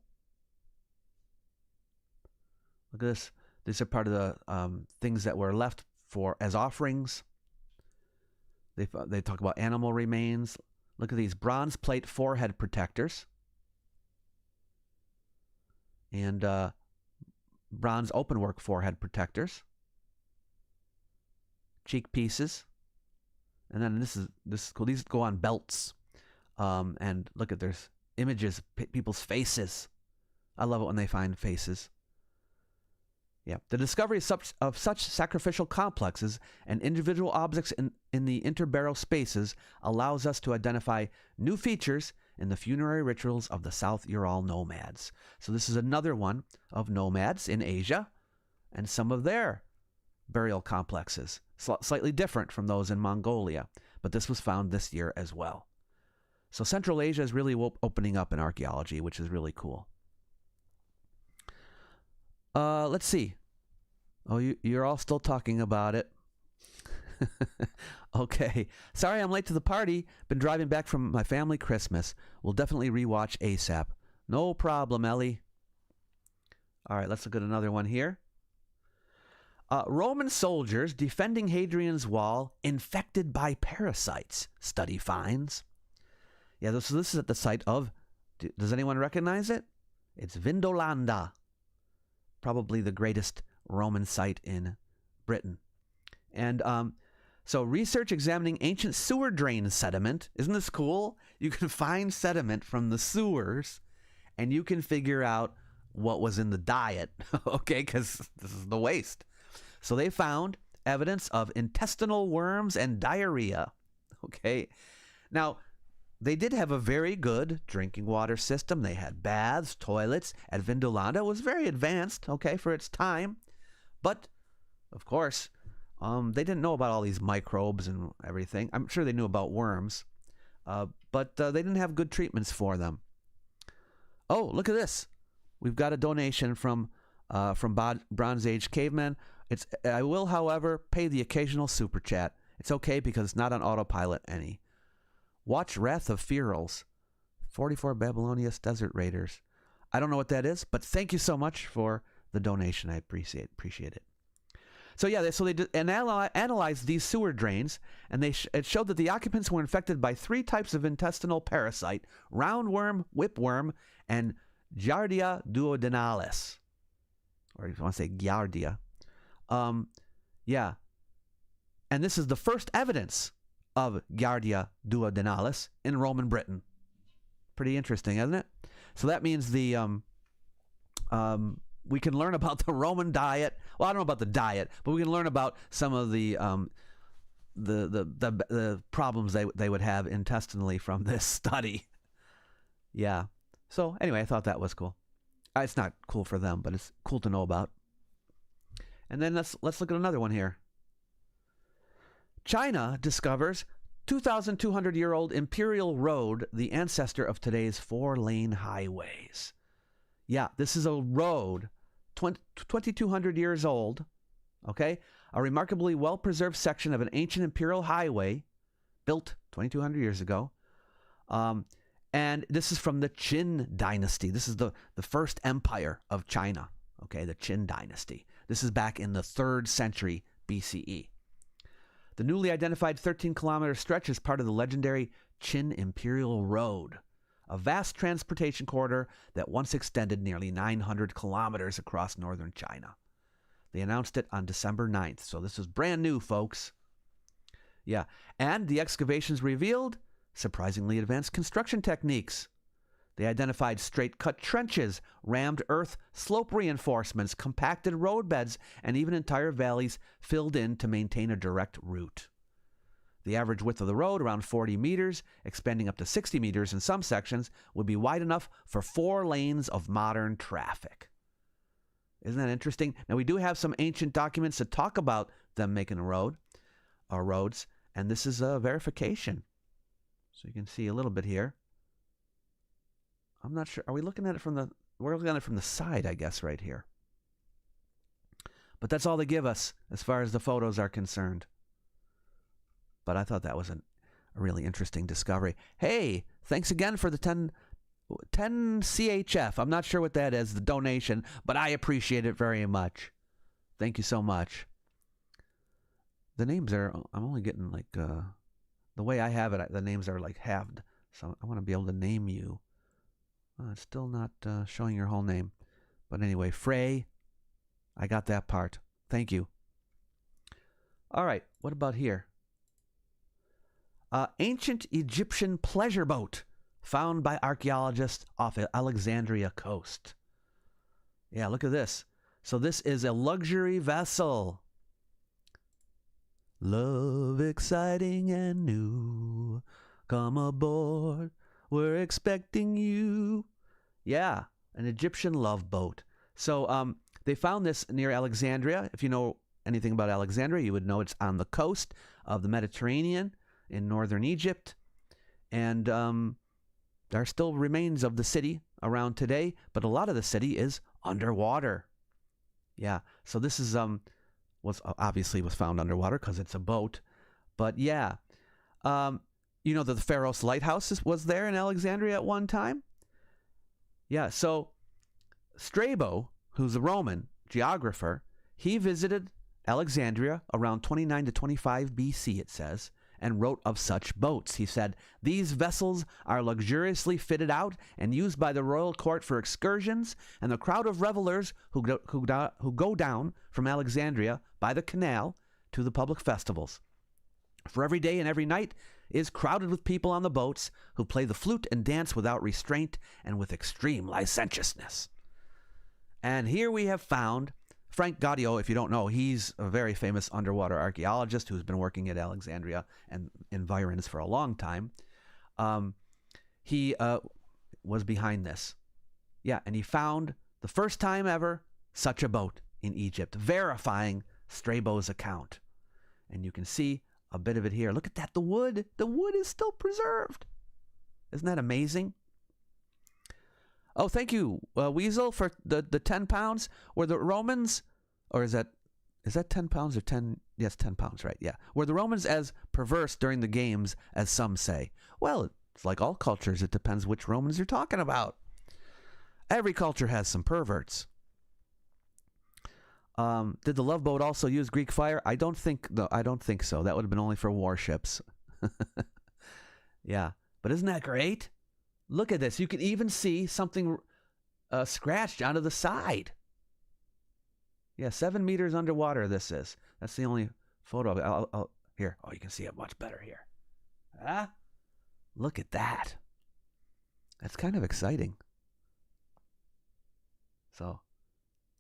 Look at this. These are part of the things that were left for as offerings. They talk about animal remains. Look at these bronze plate forehead protectors. And bronze openwork forehead protectors. Cheek pieces. And then this is cool. These go on belts. And look at, there's images of people's faces. I love it when they find faces. Yeah, the discovery of such sacrificial complexes and individual objects in the interbarrow spaces allows us to identify new features in the funerary rituals of the South Ural nomads. So this is another one of nomads in Asia and some of their burial complexes. Slightly different from those in Mongolia, but this was found this year as well. So Central Asia is really opening up in archaeology, which is really cool. Let's see. Oh, you're all still talking about it. Okay. Sorry I'm late to the party. Been driving back from my family Christmas. We'll definitely rewatch ASAP. No problem, Ellie. All right, let's look at another one here. Roman soldiers defending Hadrian's wall infected by parasites. Study finds. Yeah, this is at the site of, does anyone recognize it? It's Vindolanda. Probably the greatest Roman site in Britain. And so research examining ancient sewer drain sediment. Isn't this cool? You can find sediment from the sewers and you can figure out what was in the diet, okay, because this is the waste. So they found evidence of intestinal worms and diarrhea, okay. Now, they did have a very good drinking water system. They had baths, toilets. At Vindolanda, it was very advanced, okay, for its time. But, of course, they didn't know about all these microbes and everything. I'm sure they knew about worms, but they didn't have good treatments for them. Oh, look at this. We've got a donation from Bronze Age cavemen. I will, however, pay the occasional super chat. It's okay because it's not on autopilot any. Watch Wrath of Pharaohs, 44 Babylonius Desert Raiders. I don't know what that is, but thank you so much for the donation. I appreciate it. So yeah, they analyzed these sewer drains, and it showed that the occupants were infected by 3 types of intestinal parasite: roundworm, whipworm, and Giardia duodenalis. Or if you want to say Giardia. Yeah. And this is the first evidence of Giardia duodenalis in Roman Britain. Pretty interesting, isn't it? So that means we can learn about the Roman diet. Well, I don't know about the diet, but we can learn about some of the problems they would have intestinally from this study. Yeah. So anyway, I thought that was cool. It's not cool for them, but it's cool to know about. And then let's look at another one here. China discovers 2,200-year-old imperial road, the ancestor of today's 4-lane highways. Yeah, this is a road, 2,200 years old, okay? A remarkably well-preserved section of an ancient imperial highway built 2,200 years ago. And this is from the Qin dynasty. This is the first empire of China, okay, the Qin dynasty. This is back in the 3rd century BCE. The newly identified 13-kilometer stretch is part of the legendary Qin Imperial Road, a vast transportation corridor that once extended nearly 900 kilometers across northern China. They announced it on December 9th, so this is brand new, folks. Yeah, and the excavations revealed surprisingly advanced construction techniques. They identified straight-cut trenches, rammed earth slope reinforcements, compacted roadbeds, and even entire valleys filled in to maintain a direct route. The average width of the road, around 40 meters, expanding up to 60 meters in some sections, would be wide enough for 4 lanes of modern traffic. Isn't that interesting? Now, we do have some ancient documents that talk about them making a road, or roads, and this is a verification. So you can see a little bit here. I'm not sure. Are we looking at it from the... We're looking at it from the side, I guess, right here. But that's all they give us as far as the photos are concerned. But I thought that was a really interesting discovery. Hey, thanks again for the 10 CHF. I'm not sure what that is, the donation, but I appreciate it very much. Thank you so much. The names are, I'm only getting like, the way I have it, the names are like halved. So I want to be able to name you. It's still not showing your whole name. But anyway, Frey, I got that part. Thank you. All right, what about here? Ancient Egyptian pleasure boat found by archaeologists off the Alexandria coast. Yeah, look at this. So this is a luxury vessel. Love exciting and new. Come aboard. We're expecting you. Yeah, an Egyptian love boat. So they found this near Alexandria. If you know anything about Alexandria, you would know it's on the coast of the Mediterranean in northern Egypt. And there are still remains of the city around today, but a lot of the city is underwater. Yeah, so this is was found underwater because it's a boat. But yeah, you know that the Pharos Lighthouse was there in Alexandria at one time? Yeah, so Strabo, who's a Roman geographer, he visited Alexandria around 29 to 25 BC, it says, and wrote of such boats. He said, "These vessels are luxuriously fitted out and used by the royal court for excursions, and the crowd of revelers who go down from Alexandria by the canal to the public festivals. For every day and every night is crowded with people on the boats who play the flute and dance without restraint and with extreme licentiousness." And here we have found Frank Gaudio. If you don't know, he's a very famous underwater archaeologist who's been working at Alexandria and environs for a long time. He was behind this. Yeah, and he found the first time ever such a boat in Egypt, verifying Strabo's account. And you can see a bit of it here. Look at that, the wood. The wood is still preserved. Isn't that amazing? Oh, thank you, Weasel, for the 10 pounds. Were the Romans, or is that 10 pounds or 10? Yes, 10 pounds, right? Yeah. Were the Romans as perverse during the games as some say? Well, it's like all cultures. It depends which Romans you're talking about. Every culture has some perverts. Did the Love Boat also use Greek fire? I don't think so. That would have been only for warships. Yeah, but isn't that great? Look at this. You can even see something scratched onto the side. Yeah, 7 meters underwater this is. That's the only photo of it. Here. Oh, you can see it much better here. Ah, look at that. That's kind of exciting. So,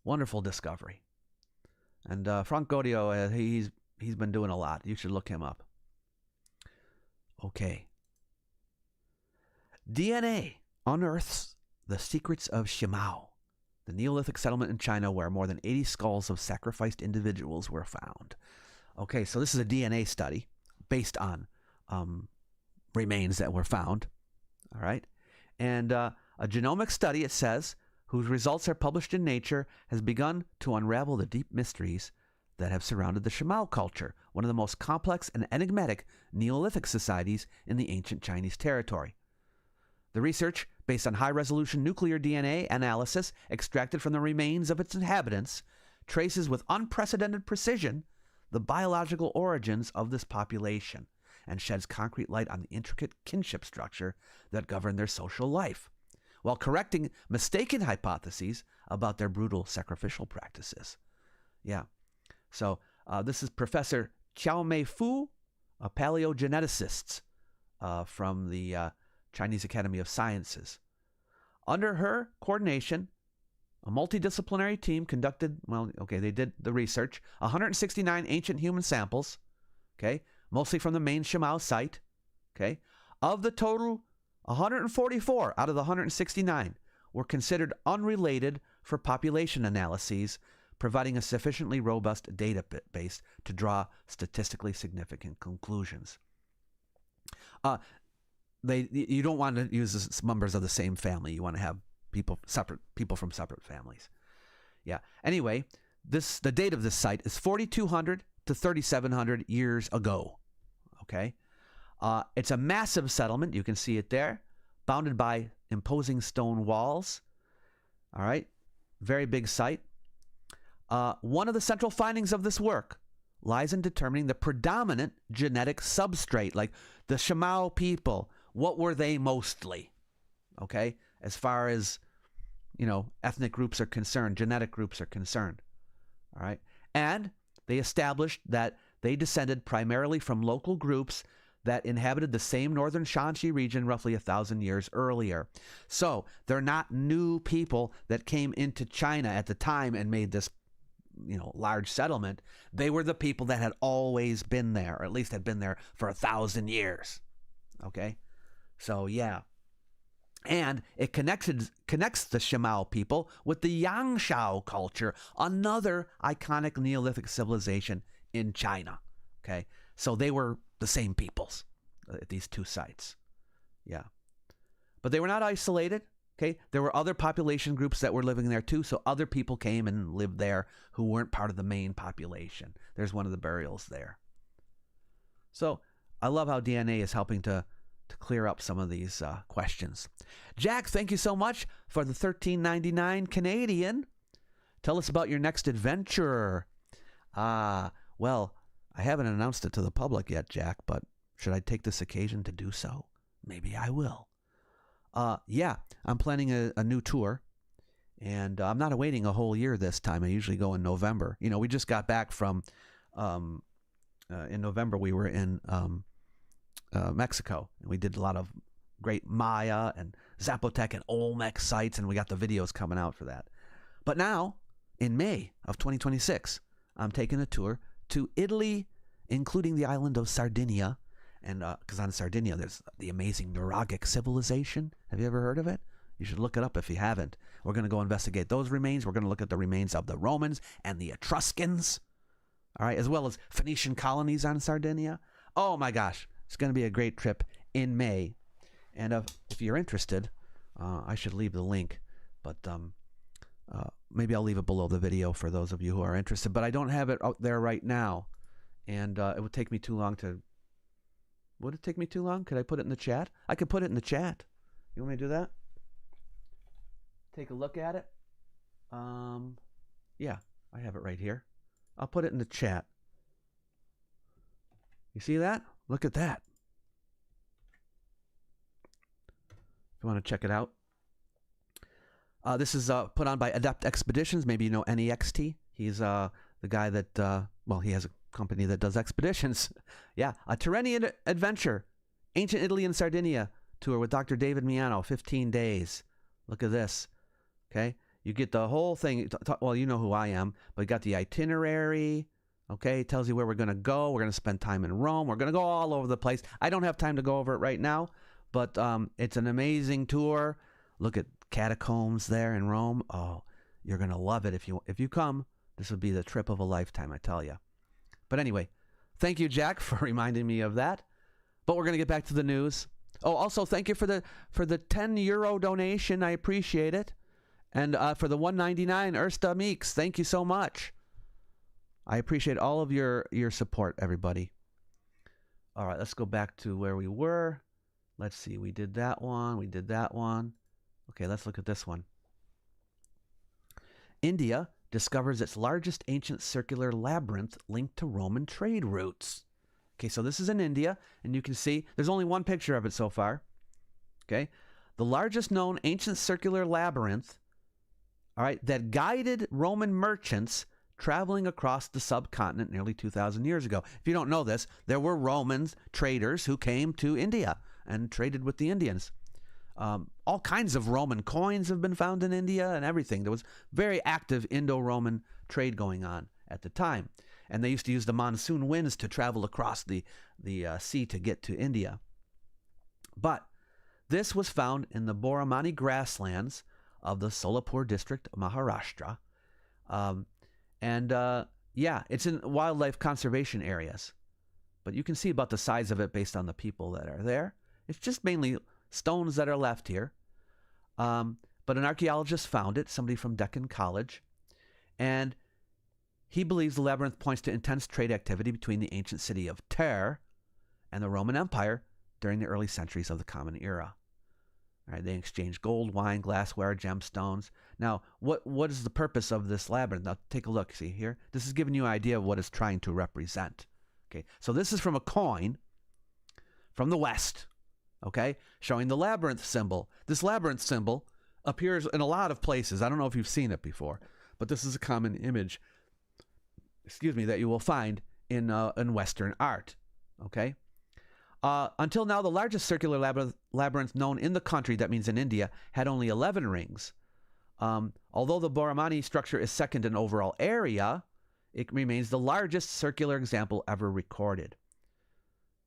wonderful discovery. And Frank Gaudio, he's been doing a lot. You should look him up. Okay. DNA unearths the secrets of Shimao, the Neolithic settlement in China where more than 80 skulls of sacrificed individuals were found. Okay, so this is a DNA study based on remains that were found. All right. And a genomic study, it says, whose results are published in Nature, has begun to unravel the deep mysteries that have surrounded the Shimao culture, one of the most complex and enigmatic Neolithic societies in the ancient Chinese territory. The research, based on high-resolution nuclear DNA analysis extracted from the remains of its inhabitants, traces with unprecedented precision the biological origins of this population and sheds concrete light on the intricate kinship structure that governed their social life, while correcting mistaken hypotheses about their brutal sacrificial practices. Yeah. So this is Professor Qiaomei Fu, a paleogeneticist from the Chinese Academy of Sciences. Under her coordination, a multidisciplinary team conducted, they did the research, 169 ancient human samples, okay, mostly from the main Shimao site, okay. Of the total, 144 out of the 169 were considered unrelated for population analyses, providing a sufficiently robust database to draw statistically significant conclusions. You don't want to use members of the same family. You want to have people from separate families. Yeah. Anyway, the date of this site is 4,200 to 3,700 years ago. Okay? It's a massive settlement. You can see it there, bounded by imposing stone walls. All right? Very big site. One of the central findings of this work lies in determining the predominant genetic substrate, like the Shimao people. What were they mostly? Okay? As far as, ethnic groups are concerned, genetic groups are concerned. All right? And they established that they descended primarily from local groups that inhabited the same northern Shanxi region roughly 1,000 years earlier. So they're not new people that came into China at the time and made this large settlement. They were the people that had always been there, or at least had been there for 1,000 years. Okay? So, yeah. And it connects the Shimao people with the Yangshao culture, another iconic Neolithic civilization in China. Okay? So they were the same peoples at these two sites. Yeah. But they were not isolated. Okay? There were other population groups that were living there too, so other people came and lived there who weren't part of the main population. There's one of the burials there. So I love how DNA is helping to clear up some of these questions. Jack, thank you so much for the $13.99 Canadian. Tell us about your next adventure. Well, I haven't announced it to the public yet, Jack, but should I take this occasion to do so? Maybe I will. Yeah, I'm planning a new tour, and I'm not waiting a whole year this time. I usually go in November. We just got back from, in November, we were in Mexico, and we did a lot of great Maya and Zapotec and Olmec sites, and we got the videos coming out for that. But now, in May of 2026, I'm taking a tour to Italy, including the island of Sardinia. And because on Sardinia, there's the amazing Nuragic civilization. Have you ever heard of it? You should look it up if you haven't. We're going to go investigate those remains. We're going to look at the remains of the Romans and the Etruscans, all right, as well as Phoenician colonies on Sardinia. Oh, my gosh. It's going to be a great trip in May. And if you're interested, I should leave the link. But maybe I'll leave it below the video for those of you who are interested. But I don't have it out there right now. And it would take me too long to... Would it take me too long? Could I put it in the chat? I could put it in the chat. You want me to do that? Take a look at it. Yeah, I have it right here. I'll put it in the chat. You see that? Look at that. If you want to check it out. This is put on by Adept Expeditions. Maybe you know NEXT. He's the guy that, he has a company that does expeditions. Yeah, a Tyrrhenian adventure, ancient Italy and Sardinia tour with Dr. David Miano, 15 days. Look at this. Okay, you get the whole thing. Well, you know who I am, but you got the itinerary. Okay, it tells you where we're going to go. We're going to spend time in Rome. We're going to go all over the place. I don't have time to go over it right now, but it's an amazing tour. Look at catacombs there in Rome. Oh, you're going to love it if you come. This would be the trip of a lifetime, I tell you. But anyway, thank you, Jack, for reminding me of that. But we're going to get back to the news. Oh, also, thank you for the €10 donation. I appreciate it. And for the $1.99, Ersta Meeks, thank you so much. I appreciate all of your support, everybody. All right, let's go back to where we were. Let's see, we did that one. We did that one. Okay, let's look at this one. India discovers its largest ancient circular labyrinth linked to Roman trade routes. Okay, so this is in India, and you can see there's only one picture of it so far. Okay, the largest known ancient circular labyrinth, all right, that guided Roman merchants traveling across the subcontinent nearly 2,000 years ago. If you don't know this, there were Roman traders who came to India and traded with the Indians. All kinds of Roman coins have been found in India and everything. There was very active Indo-Roman trade going on at the time. And they used to use the monsoon winds to travel across the sea to get to India. But this was found in the Boromani grasslands of the Solapur district of Maharashtra. Yeah, it's in wildlife conservation areas. But you can see about the size of it based on the people that are there. It's just mainly stones that are left here. But an archaeologist found it, somebody from Deccan College. And he believes the labyrinth points to intense trade activity between the ancient city of Thera and the Roman Empire during the early centuries of the Common Era. All right, they exchanged gold, wine, glassware, gemstones. Now, what is the purpose of this labyrinth? Now, take a look. See here? This is giving you an idea of what it's trying to represent. Okay, so this is from a coin from the West, okay, showing the labyrinth symbol. This labyrinth symbol appears in a lot of places. I don't know if you've seen it before, but this is a common image, that you will find in Western art, okay? Until now, the largest circular labyrinth known in the country, that means in India, had only 11 rings. Although the Boromani structure is second in overall area, it remains the largest circular example ever recorded.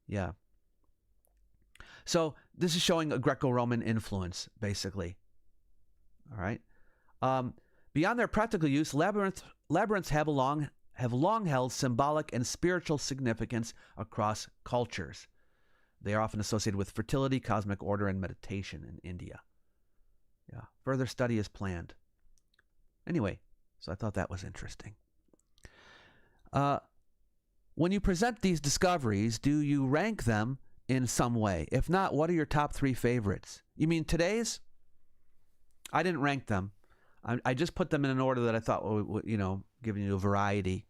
Yeah. So this is showing a Greco-Roman influence, basically. All right. Beyond their practical use, labyrinths have long held symbolic and spiritual significance across cultures. They are often associated with fertility, cosmic order, and meditation in India. Yeah. Further study is planned. Anyway, so I thought that was interesting. When you present these discoveries, do you rank them in some way? If not, what are your top 3 favorites? You mean today's? I didn't rank them. I just put them in an order that I thought would, giving you a variety.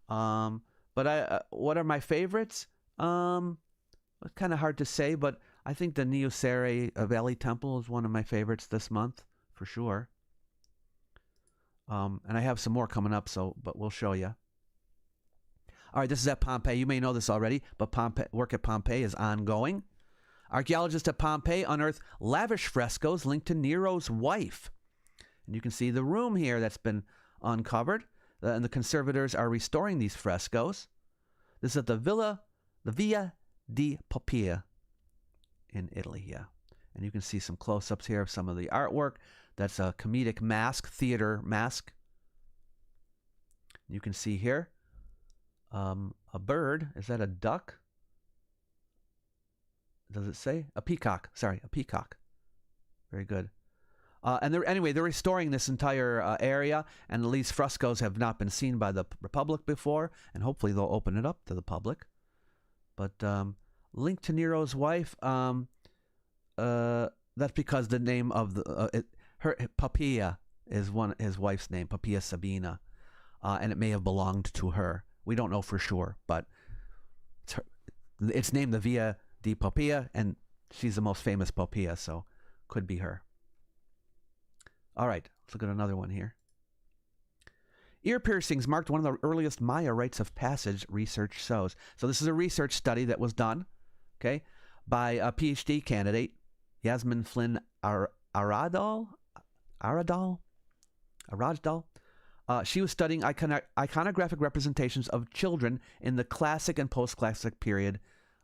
But what are my favorites? It's kind of hard to say, but I think the Niuserre Valley Temple is one of my favorites this month, for sure. And I have some more coming up, but we'll show you. All right, this is at Pompeii. You may know this already, but work at Pompeii is ongoing. Archaeologists at Pompeii unearthed lavish frescoes linked to Nero's wife. And you can see the room here that's been uncovered. And the conservators are restoring these frescoes. This is at the Via di Pompeii in Italy, yeah. And you can see some close-ups here of some of the artwork. That's a comedic mask, theater mask. You can see here a bird. Is that a duck? Does it say? A peacock. Sorry, a peacock. Very good. And they're restoring this entire area, and these frescoes have not been seen by the public before, and hopefully they'll open it up to the public. But linked to Nero's wife, that's because the name of her Poppaea is his wife's name, Poppaea Sabina, and it may have belonged to her. We don't know for sure, but it's named the Via di Pompeii, and she's the most famous Poppaea, so could be her. All right, let's look at another one here. Ear piercings marked one of the earliest Maya rites of passage, research shows. So this is a research study that was done, okay, by a PhD candidate, Yasmin Flynn Aradal. She was studying iconographic representations of children in the classic and post-classic period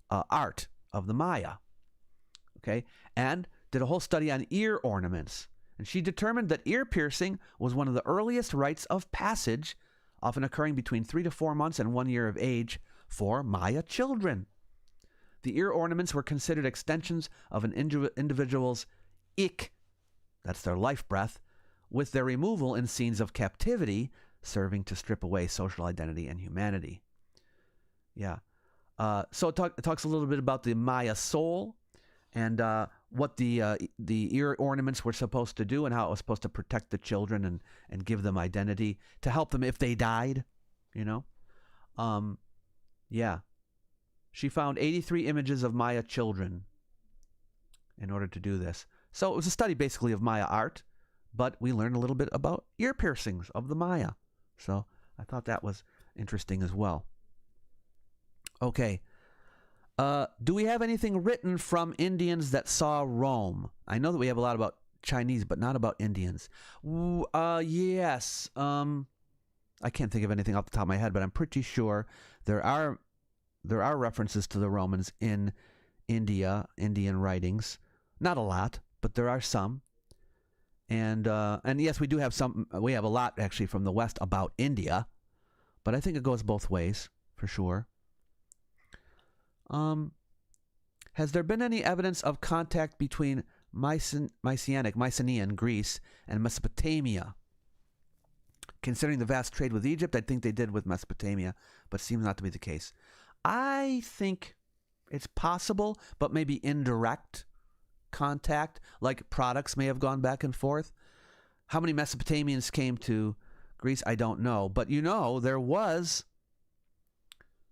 art of the Maya, okay, and did a whole study on ear ornaments. And she determined that ear piercing was one of the earliest rites of passage, often occurring between 3 to 4 months and 1 year of age for Maya children. The ear ornaments were considered extensions of an individual's ik, that's their life breath, with their removal in scenes of captivity, serving to strip away social identity and humanity. Yeah. So it talks a little bit about the Maya soul and what the ear ornaments were supposed to do and how it was supposed to protect the children and give them identity to help them if they died, Yeah. She found 83 images of Maya children in order to do this. So it was a study basically of Maya art, but we learned a little bit about ear piercings of the Maya. So I thought that was interesting as well. Okay. Do we have anything written from Indians that saw Rome? I know that we have a lot about Chinese, but not about Indians. Yes. I can't think of anything off the top of my head, but I'm pretty sure there are references to the Romans in Indian writings. Not a lot, but there are some. And yes, we do have some. We have a lot actually from the West about India, but I think it goes both ways for sure. Has there been any evidence of contact between Mycenaean Greece and Mesopotamia? Considering the vast trade with Egypt, I think they did with Mesopotamia, but seems not to be the case. I think It's possible, but maybe indirect contact, like products may have gone back and forth. How many Mesopotamians came to Greece? I don't know. But there was,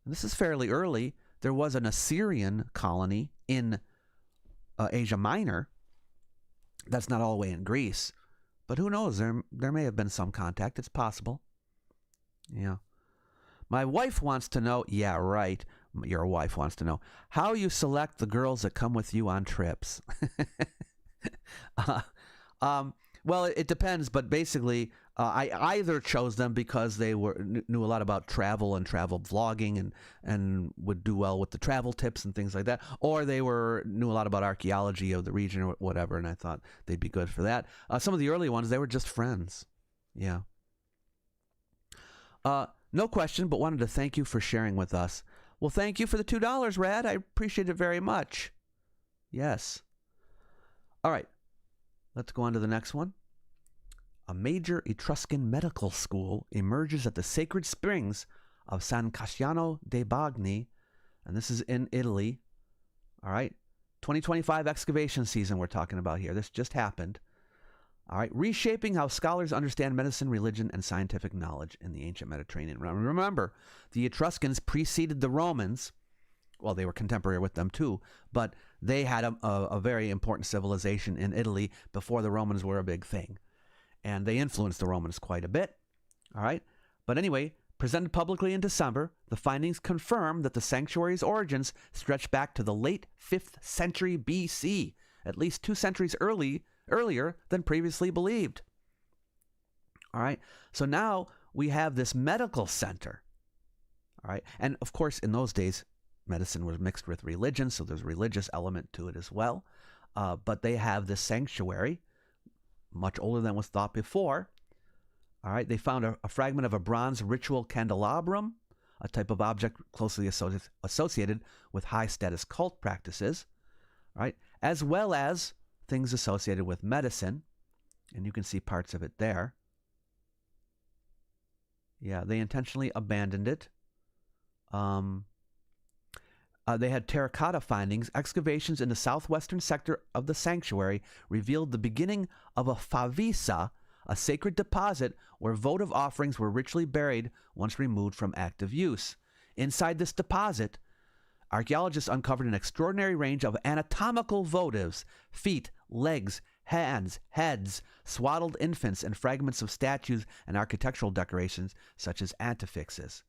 and this is fairly early, there was an Assyrian colony in Asia Minor. That's not all the way in Greece. But who knows? There may have been some contact. It's possible. Yeah. My wife wants to know, yeah, right. Your wife wants to know how you select the girls that come with you on trips. Well, it depends, but basically, I either chose them because they knew a lot about travel and travel vlogging and would do well with the travel tips and things like that, or they knew a lot about archaeology of the region or whatever, and I thought they'd be good for that. Some of the early ones, they were just friends. Yeah. No question, but wanted to thank you for sharing with us. Well, thank you for the $2, Rad. I appreciate it very much. Yes. All right. Let's go on to the next one. A major Etruscan medical school emerges at the sacred springs of San Casciano dei Bagni, and this is in Italy. All right. 2025 excavation season we're talking about here. This just happened. All right. Reshaping how scholars understand medicine, religion, and scientific knowledge in the ancient Mediterranean. Remember, the Etruscans preceded the Romans. Well, they were contemporary with them too, but they had a very important civilization in Italy before the Romans were a big thing. And they influenced the Romans quite a bit. All right. But anyway, presented publicly in December, the findings confirm that the sanctuary's origins stretch back to the late 5th century BC, at least 2 centuries earlier than previously believed. All right. So now we have this medical center. All right. And of course, in those days, medicine was mixed with religion, so there's a religious element to it as well. But they have this sanctuary, much older than was thought before. All right. They found a fragment of a bronze ritual candelabrum, a type of object closely associated with high-status cult practices. All right. As well as things associated with medicine, and you can see parts of it there. Yeah, they intentionally abandoned it. They had terracotta findings. Excavations in the southwestern sector of the sanctuary revealed the beginning of a favisa, a sacred deposit where votive offerings were ritually buried once removed from active use. Inside this deposit, archaeologists uncovered an extraordinary range of anatomical votives: feet, legs, hands, heads, swaddled infants, and fragments of statues and architectural decorations such as antefixes.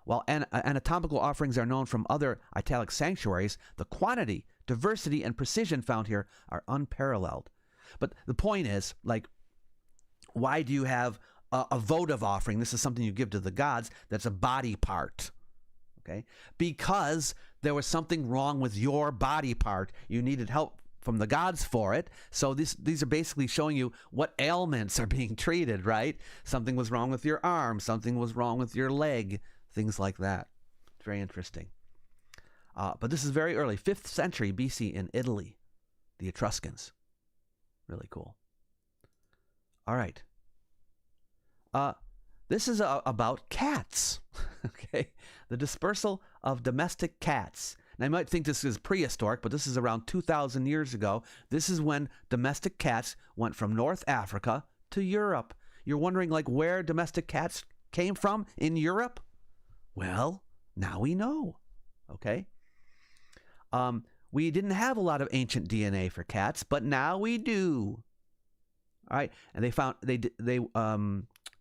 While anatomical offerings are known from other italic sanctuaries, the quantity, diversity, and precision found here are unparalleled. But the point is, why do you have a votive offering? This is something you give to the gods that's a body part. Okay? Because there was something wrong with your body part. You needed help from the gods for it. So these are basically showing you what ailments are being treated, right? Something was wrong with your arm. Something was wrong with your leg. Things like that. Very interesting. But this is very early, 5th century BC in Italy. The Etruscans. Really cool. All right. This is about cats. Okay. The dispersal of domestic cats. Now, you might think this is prehistoric, but this is around 2,000 years ago. This is when domestic cats went from North Africa to Europe. You're wondering, where domestic cats came from in Europe? Well, now we know. Okay. We didn't have a lot of ancient DNA for cats, but now we do. All right. And they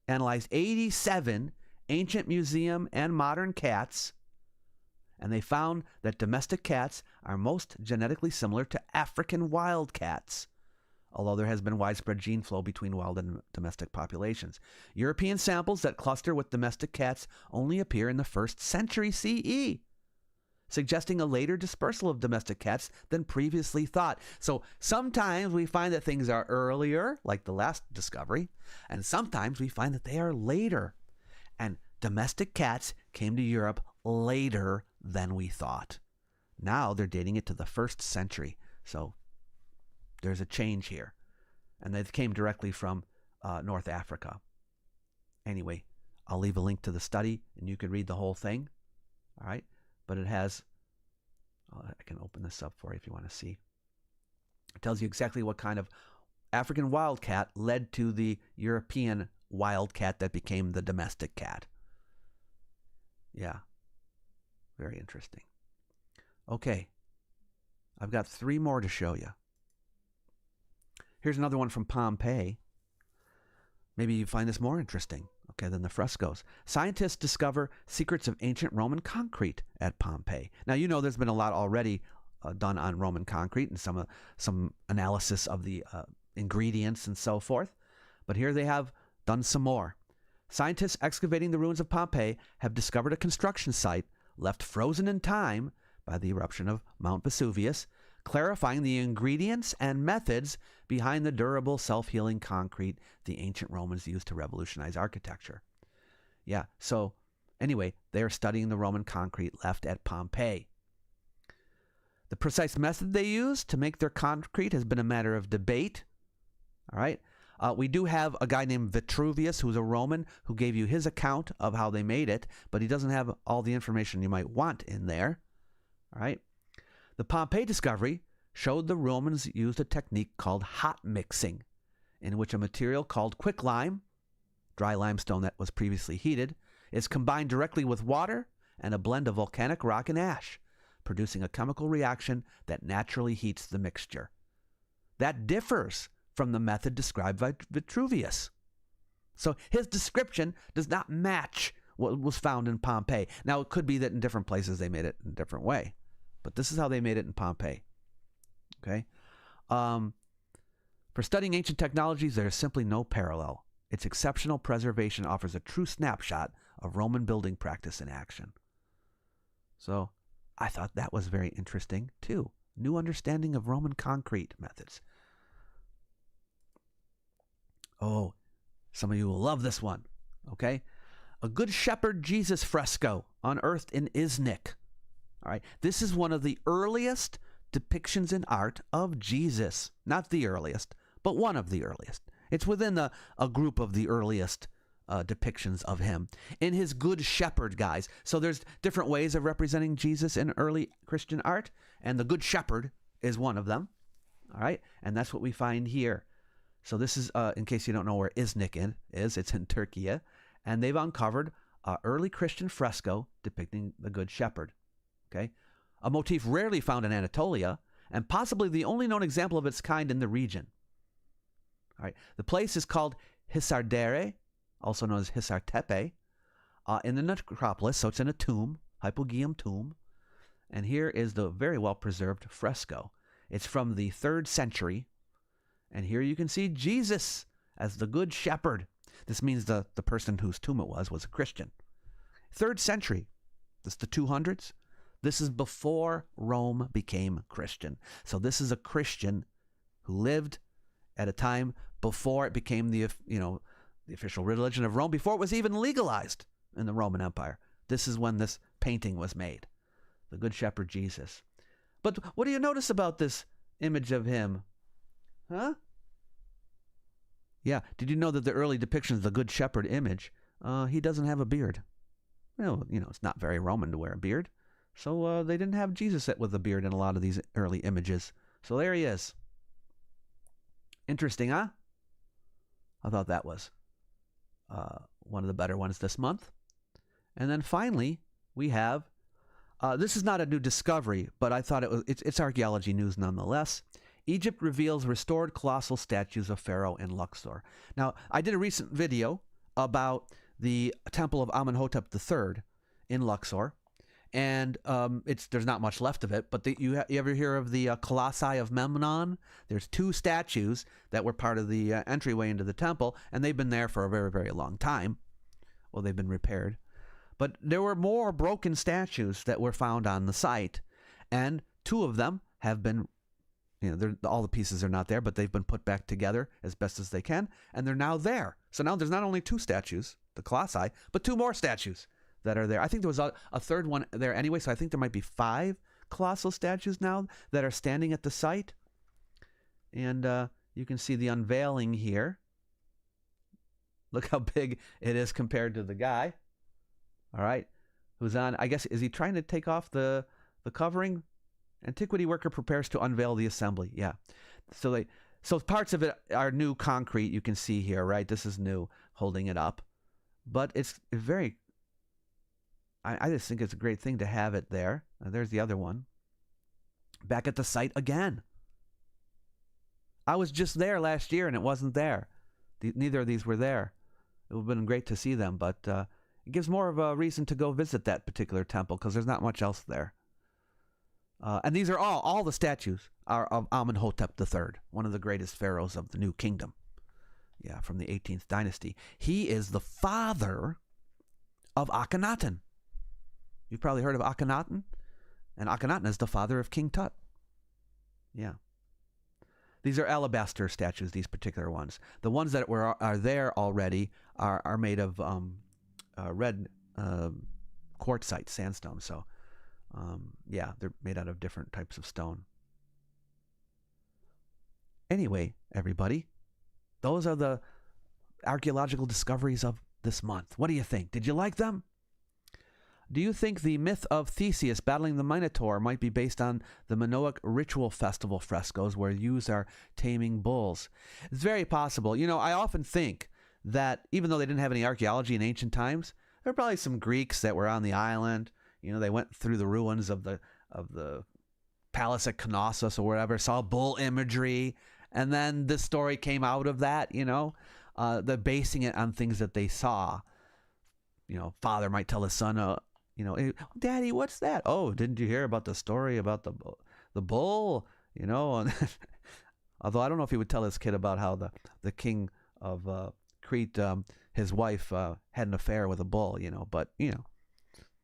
analyzed 87 ancient museum and modern cats, and they found that domestic cats are most genetically similar to African wild cats, although there has been widespread gene flow between wild and domestic populations. European samples that cluster with domestic cats only appear in the 1st century CE, suggesting a later dispersal of domestic cats than previously thought. So sometimes we find that things are earlier, like the last discovery, and sometimes we find that they are later. And domestic cats came to Europe later than we thought. Now they're dating it to the 1st century. So there's a change here. And they came directly from North Africa. Anyway, I'll leave a link to the study, and you can read the whole thing. All right? But it has I can open this up for you if you want to see. It tells you exactly what kind of African wildcat led to the European wildcat that became the domestic cat. Yeah. Very interesting. Okay. I've got 3 more to show you. Here's another one from Pompeii. Maybe you find this more interesting, okay, than the frescoes. Scientists discover secrets of ancient Roman concrete at Pompeii. Now, you know there's been a lot already done on Roman concrete and some analysis of the ingredients and so forth. But here they have done some more. Scientists excavating the ruins of Pompeii have discovered a construction site left frozen in time by the eruption of Mount Vesuvius, clarifying the ingredients and methods behind the durable, self-healing concrete the ancient Romans used to revolutionize architecture. Yeah, so anyway, they're studying the Roman concrete left at Pompeii. The precise method they used to make their concrete has been a matter of debate. All right. We do have a guy named Vitruvius, who's a Roman, who gave you his account of how they made it, but he doesn't have all the information you might want in there. All right. The Pompeii discovery showed the Romans used a technique called hot mixing, in which a material called quicklime, dry limestone that was previously heated, is combined directly with water and a blend of volcanic rock and ash, producing a chemical reaction that naturally heats the mixture. That differs from the method described by Vitruvius. So his description does not match what was found in Pompeii. Now, it could be that in different places they made it in a different way, but this is how they made it in Pompeii. Okay? For studying ancient technologies, there is simply no parallel. Its exceptional preservation offers a true snapshot of Roman building practice in action. So I thought that was very interesting, too. New understanding of Roman concrete methods. Oh, some of you will love this one. Okay? A Good Shepherd Jesus fresco unearthed in Iznik. All right. This is one of the earliest depictions in art of Jesus. Not the earliest, but one of the earliest. It's within a group of the earliest depictions of him in his Good Shepherd guise. So there's different ways of representing Jesus in early Christian art, and the Good Shepherd is one of them. All right. And that's what we find here. So this is, in case you don't know where Iznik is, it's in Turkey, and they've uncovered an early Christian fresco depicting the Good Shepherd. Okay, a motif rarely found in Anatolia, and possibly the only known example of its kind in the region. All right, the place is called Hisardere, also known as Hisar Tepe, in the necropolis. So it's in a tomb, hypogeum tomb, and here is the very well preserved fresco. It's from the 3rd century. And here you can see Jesus as the Good Shepherd. This means the person whose tomb it was a Christian. 3rd century. This is the 200s. This is before Rome became Christian. So this is a Christian who lived at a time before it became the official religion of Rome, before it was even legalized in the Roman Empire. This is when this painting was made. The Good Shepherd Jesus. But what do you notice about this image of him? Huh? Yeah. Did you know that the early depictions of the Good Shepherd image, he doesn't have a beard? Well, it's not very Roman to wear a beard. So they didn't have Jesus with a beard in a lot of these early images. So there he is. Interesting, huh? I thought that was one of the better ones this month. And then finally, we have, this is not a new discovery, but I thought it's archaeology news nonetheless. Egypt reveals restored colossal statues of Pharaoh in Luxor. Now, I did a recent video about the Temple of Amenhotep III in Luxor, and there's not much left of it, but you ever hear of the Colossi of Memnon? There's 2 statues that were part of the entryway into the temple, and they've been there for a very, very long time. Well, they've been repaired. But there were more broken statues that were found on the site, and 2 of them have been, all the pieces are not there, but they've been put back together as best as they can, and they're now there. So now there's not only 2 statues, the Colossi, but 2 more statues that are there. I think there was a 3rd one there anyway, so I think there might be 5 colossal statues now that are standing at the site. And you can see the unveiling here. Look how big it is compared to the guy. All right. Who's on, I guess, is he trying to take off the covering? Antiquity worker prepares to unveil the assembly. Yeah. So parts of it are new concrete. You can see here, right? This is new, holding it up. But it's very, I just think it's a great thing to have it there. There's the other one. Back at the site again. I was just there last year and it wasn't there. Neither of these were there. It would have been great to see them, but it gives more of a reason to go visit that particular temple because there's not much else there. And these are all the statues are of Amenhotep III, one of the greatest pharaohs of the New Kingdom. Yeah, from the 18th dynasty. He is the father of Akhenaten. You've probably heard of Akhenaten? And Akhenaten is the father of King Tut. Yeah. These are alabaster statues, these particular ones. The ones that are there already are made of red quartzite, sandstone. So, yeah, they're made out of different types of stone. Anyway, everybody, those are the archaeological discoveries of this month. What do you think? Did you like them? Do you think the myth of Theseus battling the Minotaur might be based on the Minoan ritual festival frescoes where youths are taming bulls? It's very possible. You know, I often think that even though they didn't have any archaeology in ancient times, there were probably some Greeks that were on the island. You know, they went through the ruins of the palace at Knossos or whatever, saw bull imagery, and then this story came out of that, you know. They're basing it on things that they saw. You know, father might tell his son, you know, Daddy, what's that? Oh, didn't you hear about the story about the bull? You know, although I don't know if he would tell his kid about how the king of Crete, his wife had an affair with a bull, you know, but, you know,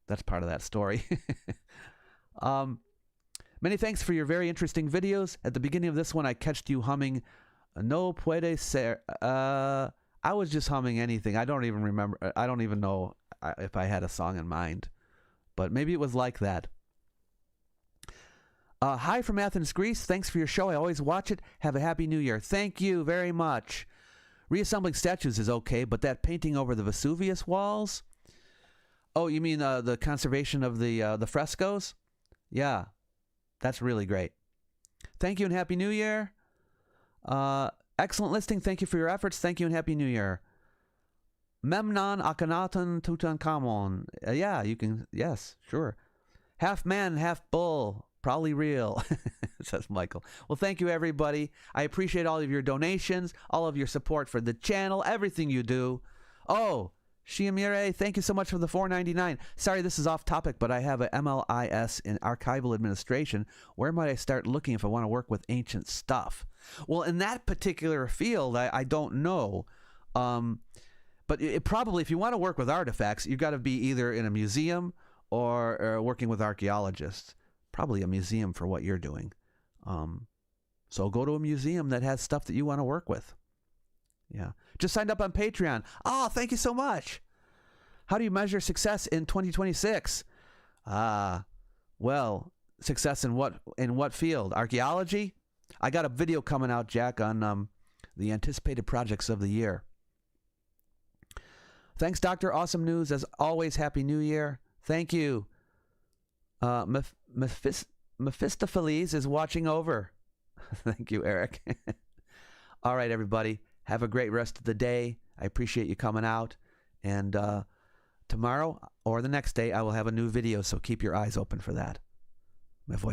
that's part of that story. Many thanks for your very interesting videos. At the beginning of this one, I catched you humming No Puede Ser. I was just humming anything. I don't even remember. I don't even know if I had a song in mind. But maybe it was like that. Hi from Athens, Greece. Thanks for your show. I always watch it. Have a happy new year. Thank you very much. Reassembling statues is okay, but that painting over the Vesuvius walls? Oh, you mean the conservation of the frescoes? Yeah, that's really great. Thank you and happy new year. Excellent listing. Thank you for your efforts. Thank you and happy new year. Memnon, Akhenaten, Tutankhamun. Yeah, you can. Yes, sure. Half man, half bull. Probably real, says Michael. Well, thank you, everybody. I appreciate all of your donations, all of your support for the channel, everything you do. Oh, Shiamire, thank you so much for the $4.99. Sorry, this is off topic, but I have a MLIS in Archival Administration. Where might I start looking if I want to work with ancient stuff? Well, in that particular field, I don't know. But it probably, if you want to work with artifacts, you've got to be either in a museum or working with archaeologists. Probably a museum for what you're doing. So go to a museum that has stuff that you want to work with. Yeah. Just signed up on Patreon. Oh, thank you so much. How do you measure success in 2026? Well, success in what field? Archaeology? I got a video coming out, Jack, on the anticipated projects of the year. Thanks, Doctor. Awesome news. As always, Happy New Year. Thank you. Mephistopheles is watching over. Thank you, Eric. All right, everybody. Have a great rest of the day. I appreciate you coming out. And tomorrow or the next day, I will have a new video, so keep your eyes open for that. My voice.